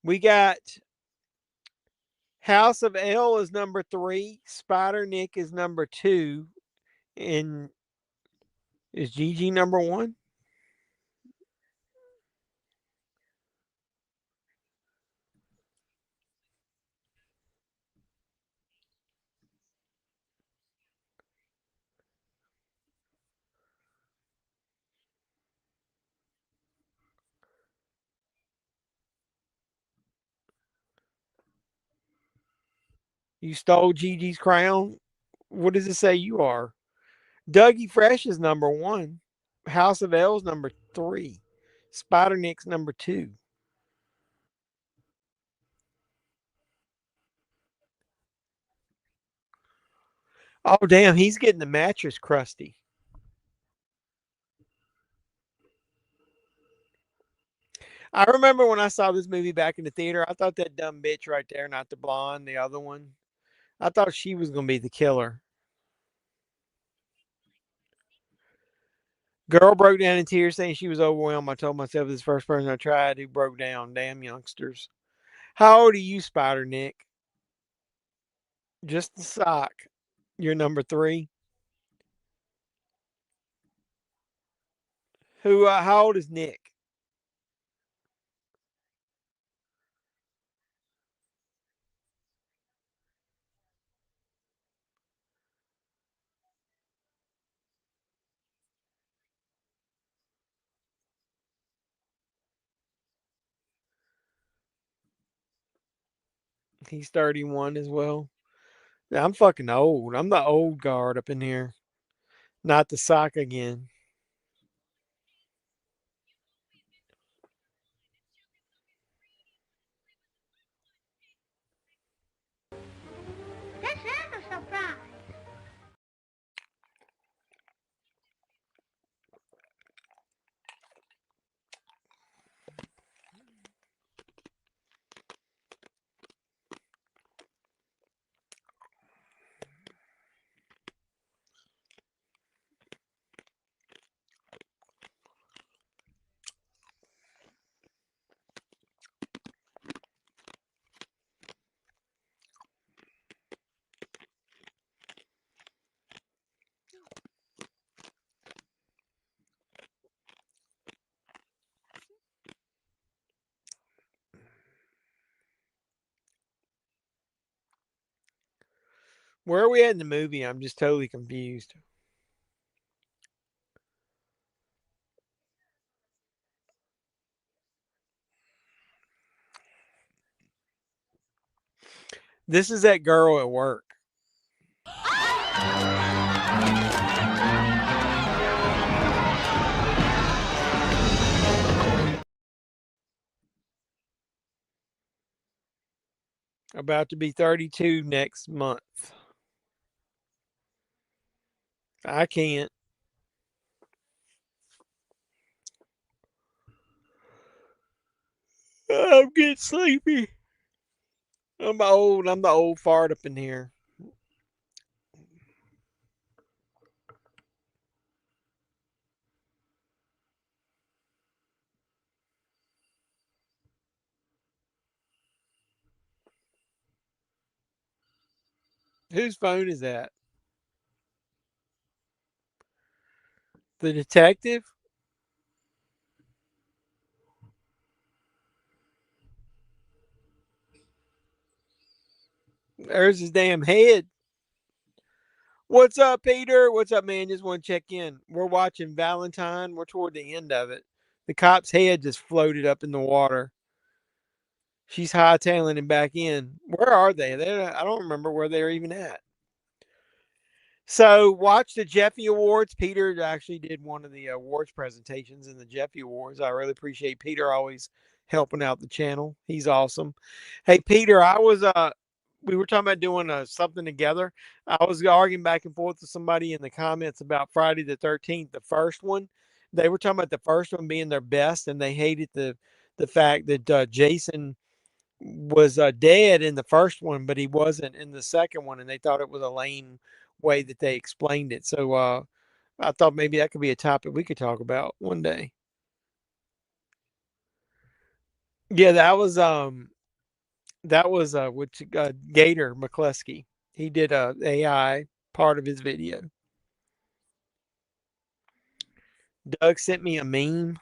We got House of L is number 3. Spider Nick is number 2. And is Gigi number 1? You stole Gigi's crown? What does it say you are? Dougie Fresh is number 1. House of L is number 3. Spider Nick's number 2. Oh, damn. He's getting the mattress crusty. I remember when I saw this movie back in the theater, I thought that dumb bitch right there, not the blonde, the other one, I thought she was going to be the killer. Girl broke down in tears saying she was overwhelmed. I told myself this first person I tried who broke down. Damn youngsters. How old are you, Spider Nick? Just the sock. You're number 3. How old is Nick? He's 31 as well. Yeah, I'm fucking old. I'm the old guard up in here. Not the sock again. This is a surprise. Where are we at in the movie? I'm just totally confused. This is that girl at work. About to be 32 next month. I can't. I'm getting sleepy. I'm old. I'm the old fart up in here. Whose phone is that? The detective? There's his damn head. What's up, Peter? What's up, man? Just want to check in. We're watching Valentine. We're toward the end of it. The cop's head just floated up in the water. She's hightailing him back in. Where are they? I don't remember where they're even at. So, watch the Jeffy Awards. Peter actually did one of the awards presentations in the Jeffy Awards. I really appreciate Peter always helping out the channel. He's awesome. Hey, Peter, we were talking about doing something together. I was arguing back and forth with somebody in the comments about Friday the 13th, the first one. They were talking about the first one being their best, and they hated the fact that Jason was dead in the first one, but he wasn't in the second one, and they thought it was a lame way that they explained it. So I thought maybe that could be a topic we could talk about one day. Yeah, that was Gator McCluskey. He did a AI part of his video. Doug sent me a meme.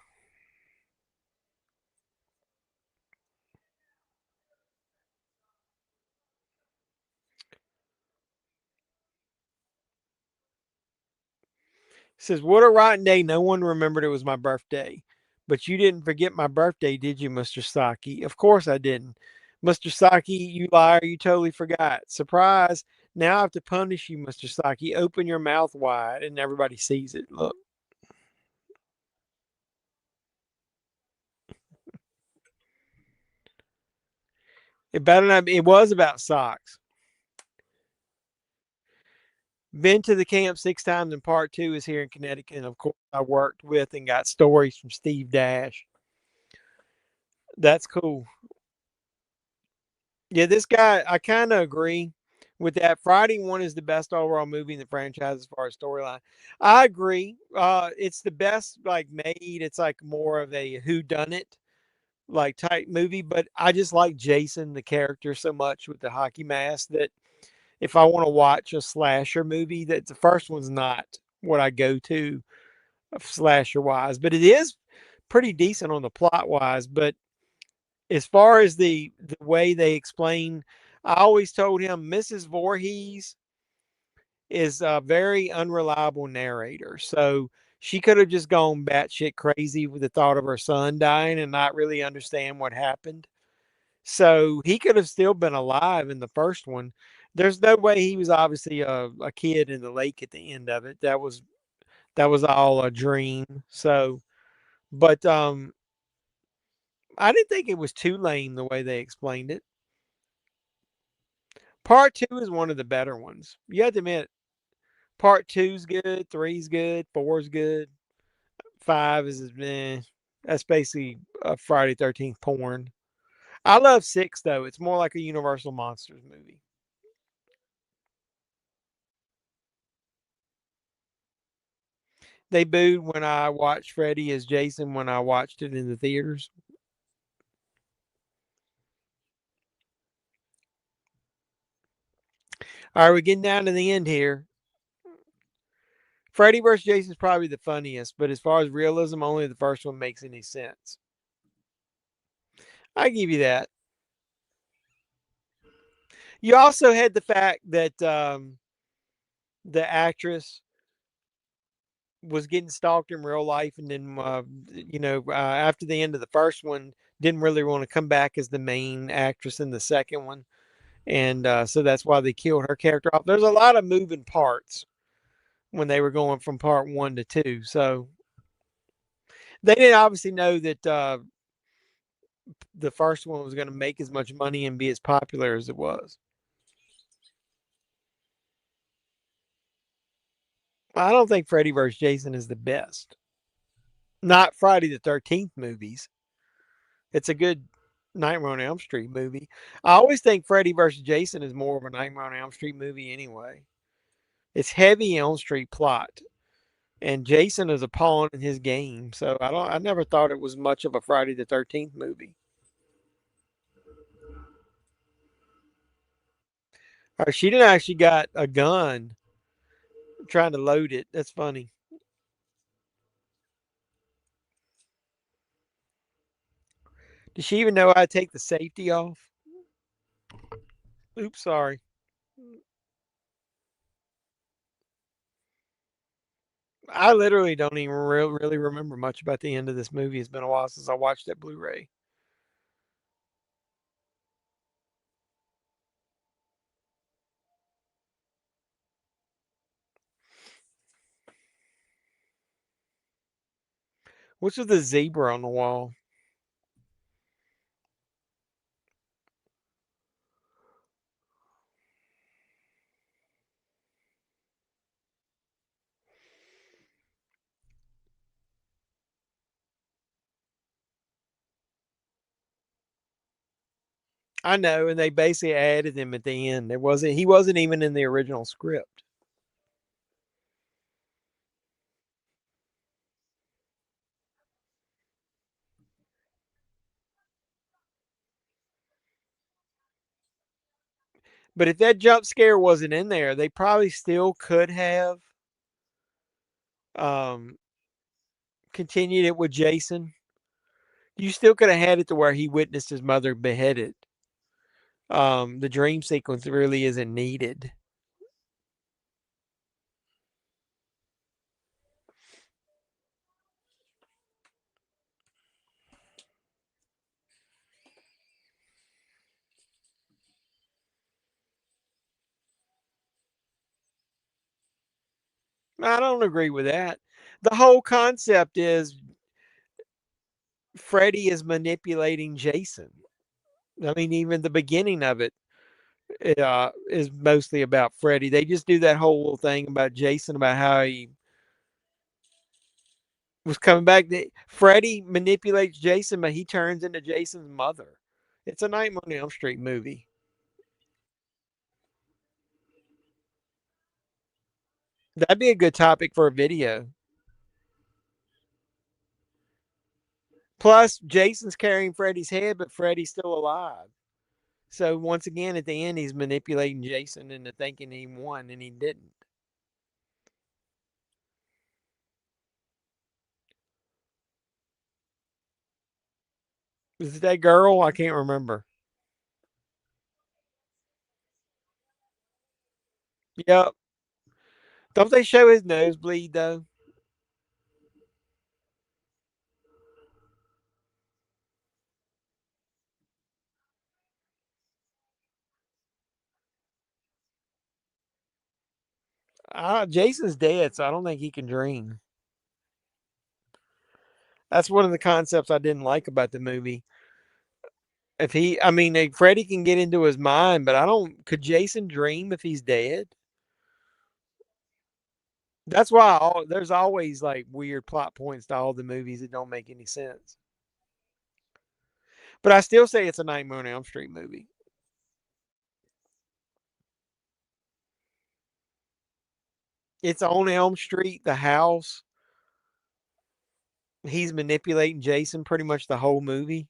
Says, what a rotten day. No one remembered it was my birthday. But you didn't forget my birthday, did you, Mr. Saki? Of course I didn't. Mr. Saki, you liar. You totally forgot. Surprise. Now I have to punish you, Mr. Saki. Open your mouth wide and everybody sees it. Look. It was about socks. Been to the camp 6 times, and part 2 is here in Connecticut. And of course, I worked with and got stories from Steve Dash. That's cool. Yeah, this guy, I kind of agree with that. Friday one is the best overall movie in the franchise as far as storyline. I agree. It's the best like made. It's like more of a whodunit like type movie, but I just like Jason the character so much with the hockey mask that if I want to watch a slasher movie, that the first one's not what I go to slasher wise, but it is pretty decent on the plot wise. But as far as the way they explain, I always told him Mrs. Voorhees is a very unreliable narrator. So she could have just gone batshit crazy with the thought of her son dying and not really understand what happened. So he could have still been alive in the first one. There's no way he was obviously a kid in the lake at the end of it. That was all a dream. So, but I didn't think it was too lame the way they explained it. Part two is one of the better ones. You have to admit, part two's good, three's good, four's good, five is that's basically a Friday 13th porn. I love six though. It's more like a Universal Monsters movie. They booed when I watched Freddy as Jason when I watched it in the theaters. All right, we're getting down to the end here. Freddy vs. Jason is probably the funniest, but as far as realism, only the first one makes any sense. I give you that. You also had the fact that the actress was getting stalked in real life, and then after the end of the first one, didn't really want to come back as the main actress in the second one, and so that's why they killed her character off. There's a lot of moving parts when they were going from part one to two, so they didn't obviously know that the first one was going to make as much money and be as popular as it was. I don't think Freddy vs. Jason is the best. Not Friday the 13th movies. It's a good Nightmare on Elm Street movie. I always think Freddy vs. Jason is more of a Nightmare on Elm Street movie anyway. It's heavy Elm Street plot, and Jason is a pawn in his game. So I never thought it was much of a Friday the 13th movie. She didn't actually got a gun trying to load it. That's funny. Did she even know how to take the safety off? Oops, sorry. I literally don't even really remember much about the end of this movie. It's been a while since I watched that Blu-ray. What's with the zebra on the wall? I know, and they basically added him at the end. He wasn't even in the original script. But if that jump scare wasn't in there, they probably still could have um, continued it with Jason. You still could have had it to where he witnessed his mother beheaded. The dream sequence really isn't needed. I don't agree with that. The whole concept is Freddy is manipulating Jason. I mean, even the beginning of it is mostly about Freddy. They just do that whole thing about Jason, about how he was coming back. Freddy manipulates Jason, but he turns into Jason's mother. It's a Nightmare on Elm Street movie. That'd be a good topic for a video. Plus, Jason's carrying Freddy's head, but Freddy's still alive. So once again, at the end, he's manipulating Jason into thinking he won, and he didn't. Is it that girl? I can't remember. Yep. Don't they show his nosebleed though? Jason's dead, so I don't think he can dream. That's one of the concepts I didn't like about the movie. Freddy can get into his mind, but could Jason dream if he's dead? That's why there's always like weird plot points to all the movies that don't make any sense. But I still say it's a Nightmare on Elm Street movie. It's on Elm Street, the house. He's manipulating Jason pretty much the whole movie.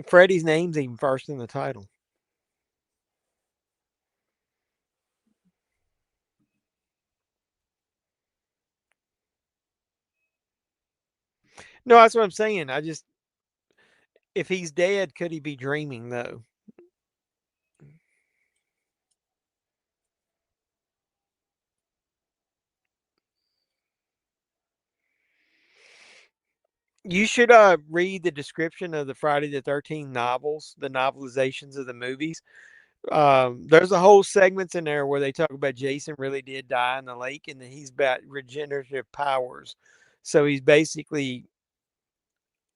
Freddy's name's even first in the title. No, that's what I'm saying. If he's dead, could he be dreaming though? You should read the description of the Friday the 13th novels, the novelizations of the movies. There's a whole segments in there where they talk about Jason really did die in the lake and that he's got regenerative powers. So he's basically,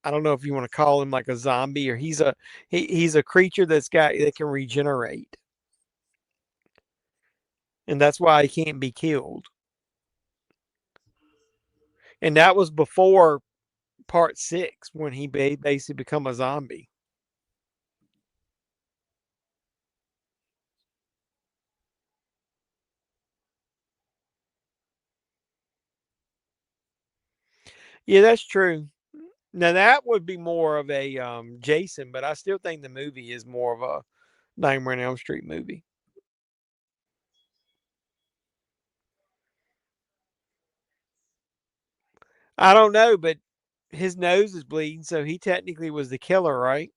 I don't know if you want to call him like a zombie, or he's a creature that can regenerate. And that's why he can't be killed. And that was before part 6 when he basically become a zombie. Yeah, that's true. Now that would be more of a Jason, but I still think the movie is more of a Nightmare on Elm Street movie. I don't know, but his nose is bleeding, so he technically was the killer, right?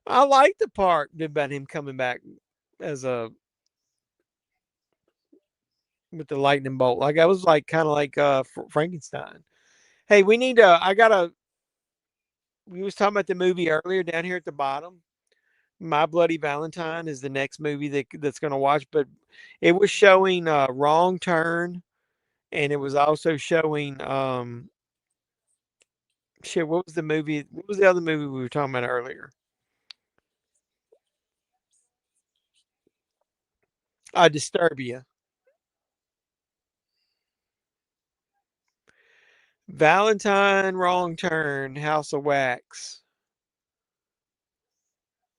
I like the part about him coming back as a with the lightning bolt. Like I was like kind of like Frankenstein. Hey, we need to. I gotta. We was talking about the movie earlier down here at the bottom. My Bloody Valentine is the next movie that's going to watch, but it was showing Wrong Turn, and it was also showing shit. What was the movie? What was the other movie we were talking about earlier? Disturbia. Valentine, Wrong Turn, House of Wax,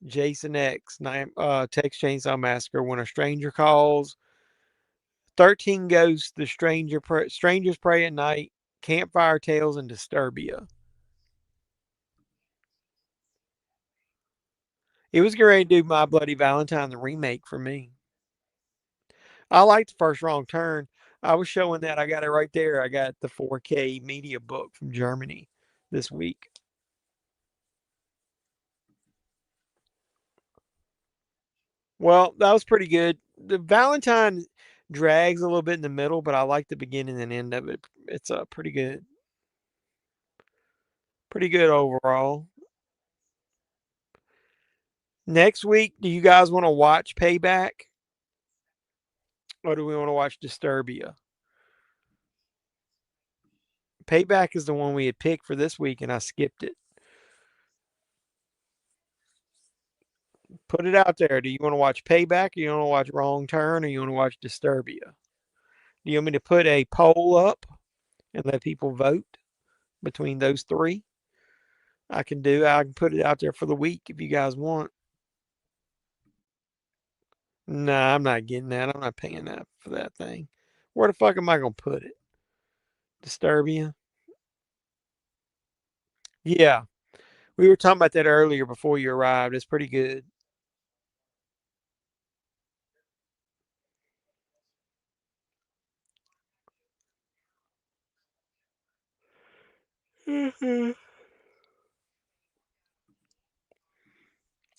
Jason X, Texas Chainsaw Massacre, When a Stranger Calls, 13 Ghosts, Strangers Pray at Night, Campfire Tales, and Disturbia. It was going to do My Bloody Valentine, the remake for me. I liked the first Wrong Turn. I was showing that. I got it right there. I got the 4K media book from Germany this week. Well, that was pretty good. The Valentine drags a little bit in the middle, but I like the beginning and end of it. It's pretty good. Pretty good overall. Next week, do you guys want to watch Payback? Or do we want to watch Disturbia? Payback is the one we had picked for this week, and I skipped it. Put it out there. Do you want to watch Payback, or you want to watch Wrong Turn, or you want to watch Disturbia? Do you want me to put a poll up and let people vote between those three? I can put it out there for the week if you guys want. Nah, I'm not getting that. I'm not paying that for that thing. Where the fuck am I gonna put it? Disturbia? Yeah. We were talking about that earlier before you arrived. It's pretty good.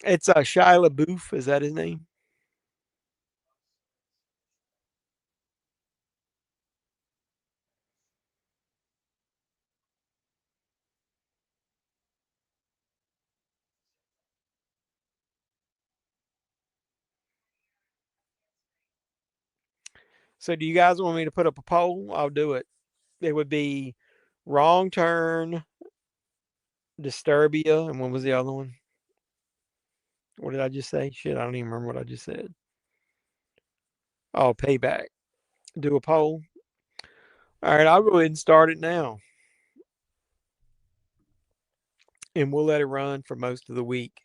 It's Shia LaBeouf. Is that his name? So do you guys want me to put up a poll? I'll do it. It would be Wrong Turn, Disturbia, and what was the other one? What did I just say? Shit, I don't even remember what I just said. Oh, Payback. Do a poll. All right, I'll go ahead and start it now. And we'll let it run for most of the week.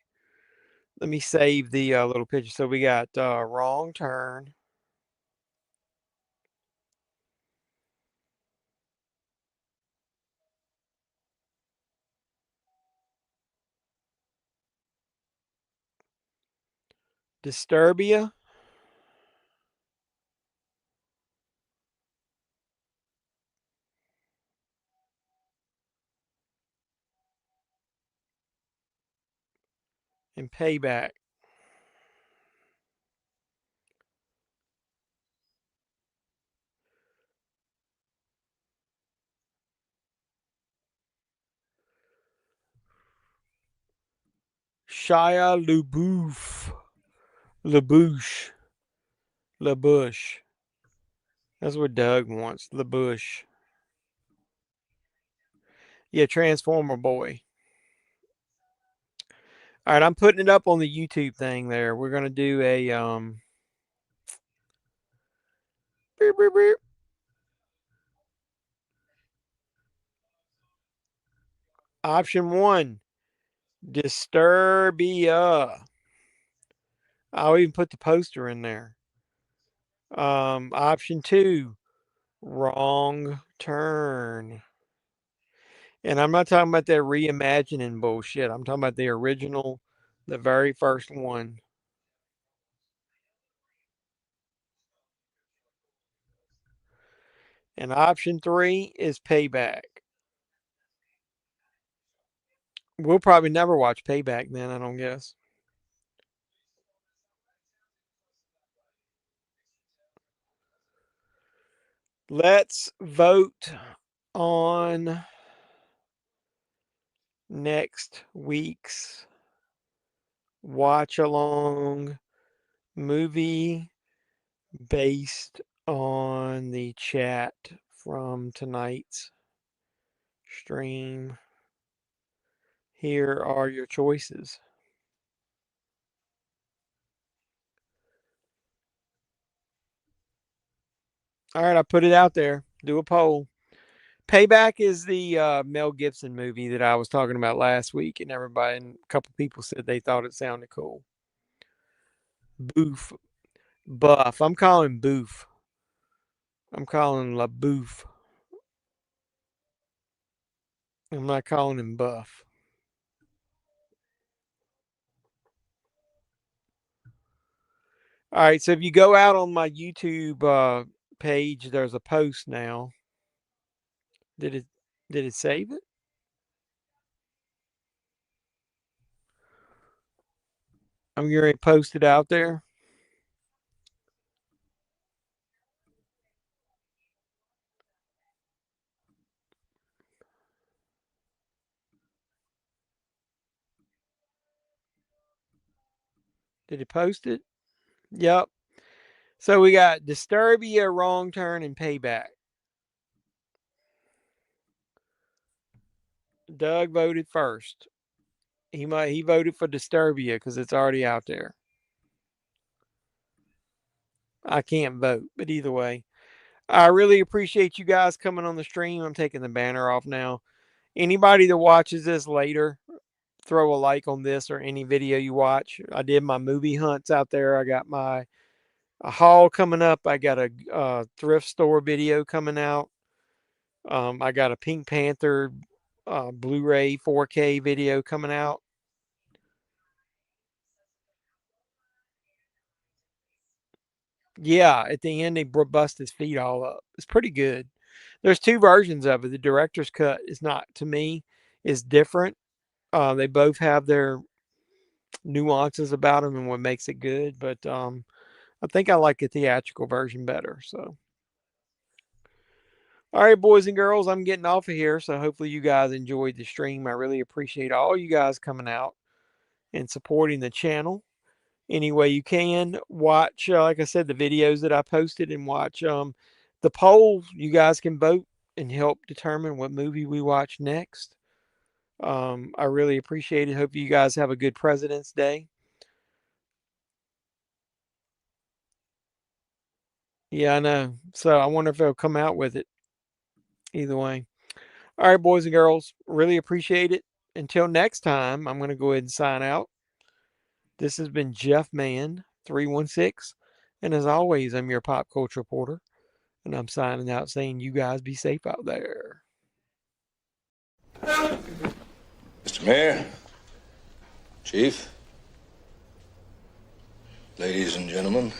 Let me save the little picture. So we got Wrong Turn. Disturbia. And Payback. Shia LaBeouf. LaBouche. LaBush. That's what Doug wants. LaBush. Yeah, Transformer Boy. All right, I'm putting it up on the YouTube thing there. We're gonna do a beep, beep, beep. Option 1, Disturbia. I'll even put the poster in there. Option 2, Wrong Turn. And I'm not talking about that reimagining bullshit. I'm talking about the original, the very first one. And option 3 is Payback. We'll probably never watch Payback then, I don't guess. Let's vote on next week's watch along movie based on the chat from tonight's stream. Here are your choices. All right, I put it out there. Do a poll. Payback is the Mel Gibson movie that I was talking about last week, and everybody, and a couple people said they thought it sounded cool. Boof. Buff. I'm calling Boof. I'm calling LaBouffe. I'm not calling him Buff. All right, so if you go out on my YouTube page, there's a post now. Did it save it? I'm going to post it out there. Did it post it? Yep. So we got Disturbia, Wrong Turn, and Payback. Doug voted first. He voted for Disturbia because it's already out there. I can't vote, but either way, I really appreciate you guys coming on the stream. I'm taking the banner off now. Anybody that watches this later, throw a like on this or any video you watch. I did my movie hunts out there. I got a haul coming up. I got a thrift store video coming out. I got a Pink Panther Blu-ray 4K video coming out. Yeah, at the end they bust his feet all up. It's pretty good. There's two versions of it. The director's cut is not, to me, is different. They both have their nuances about them and what makes it good, but I think I like the theatrical version better. So, all right, boys and girls, I'm getting off of here. So hopefully you guys enjoyed the stream. I really appreciate all you guys coming out and supporting the channel. any way you can. Watch, like I said, the videos that I posted, and watch the poll. You guys can vote and help determine what movie we watch next. I really appreciate it. Hope you guys have a good President's Day. Yeah, I know. So I wonder if they'll come out with it. Either way. All right, boys and girls, really appreciate it. Until next time, I'm going to go ahead and sign out. This has been Jeffman316. And as always, I'm your pop culture reporter. And I'm signing out saying you guys be safe out there. Mr. Mayor, Chief, ladies and gentlemen.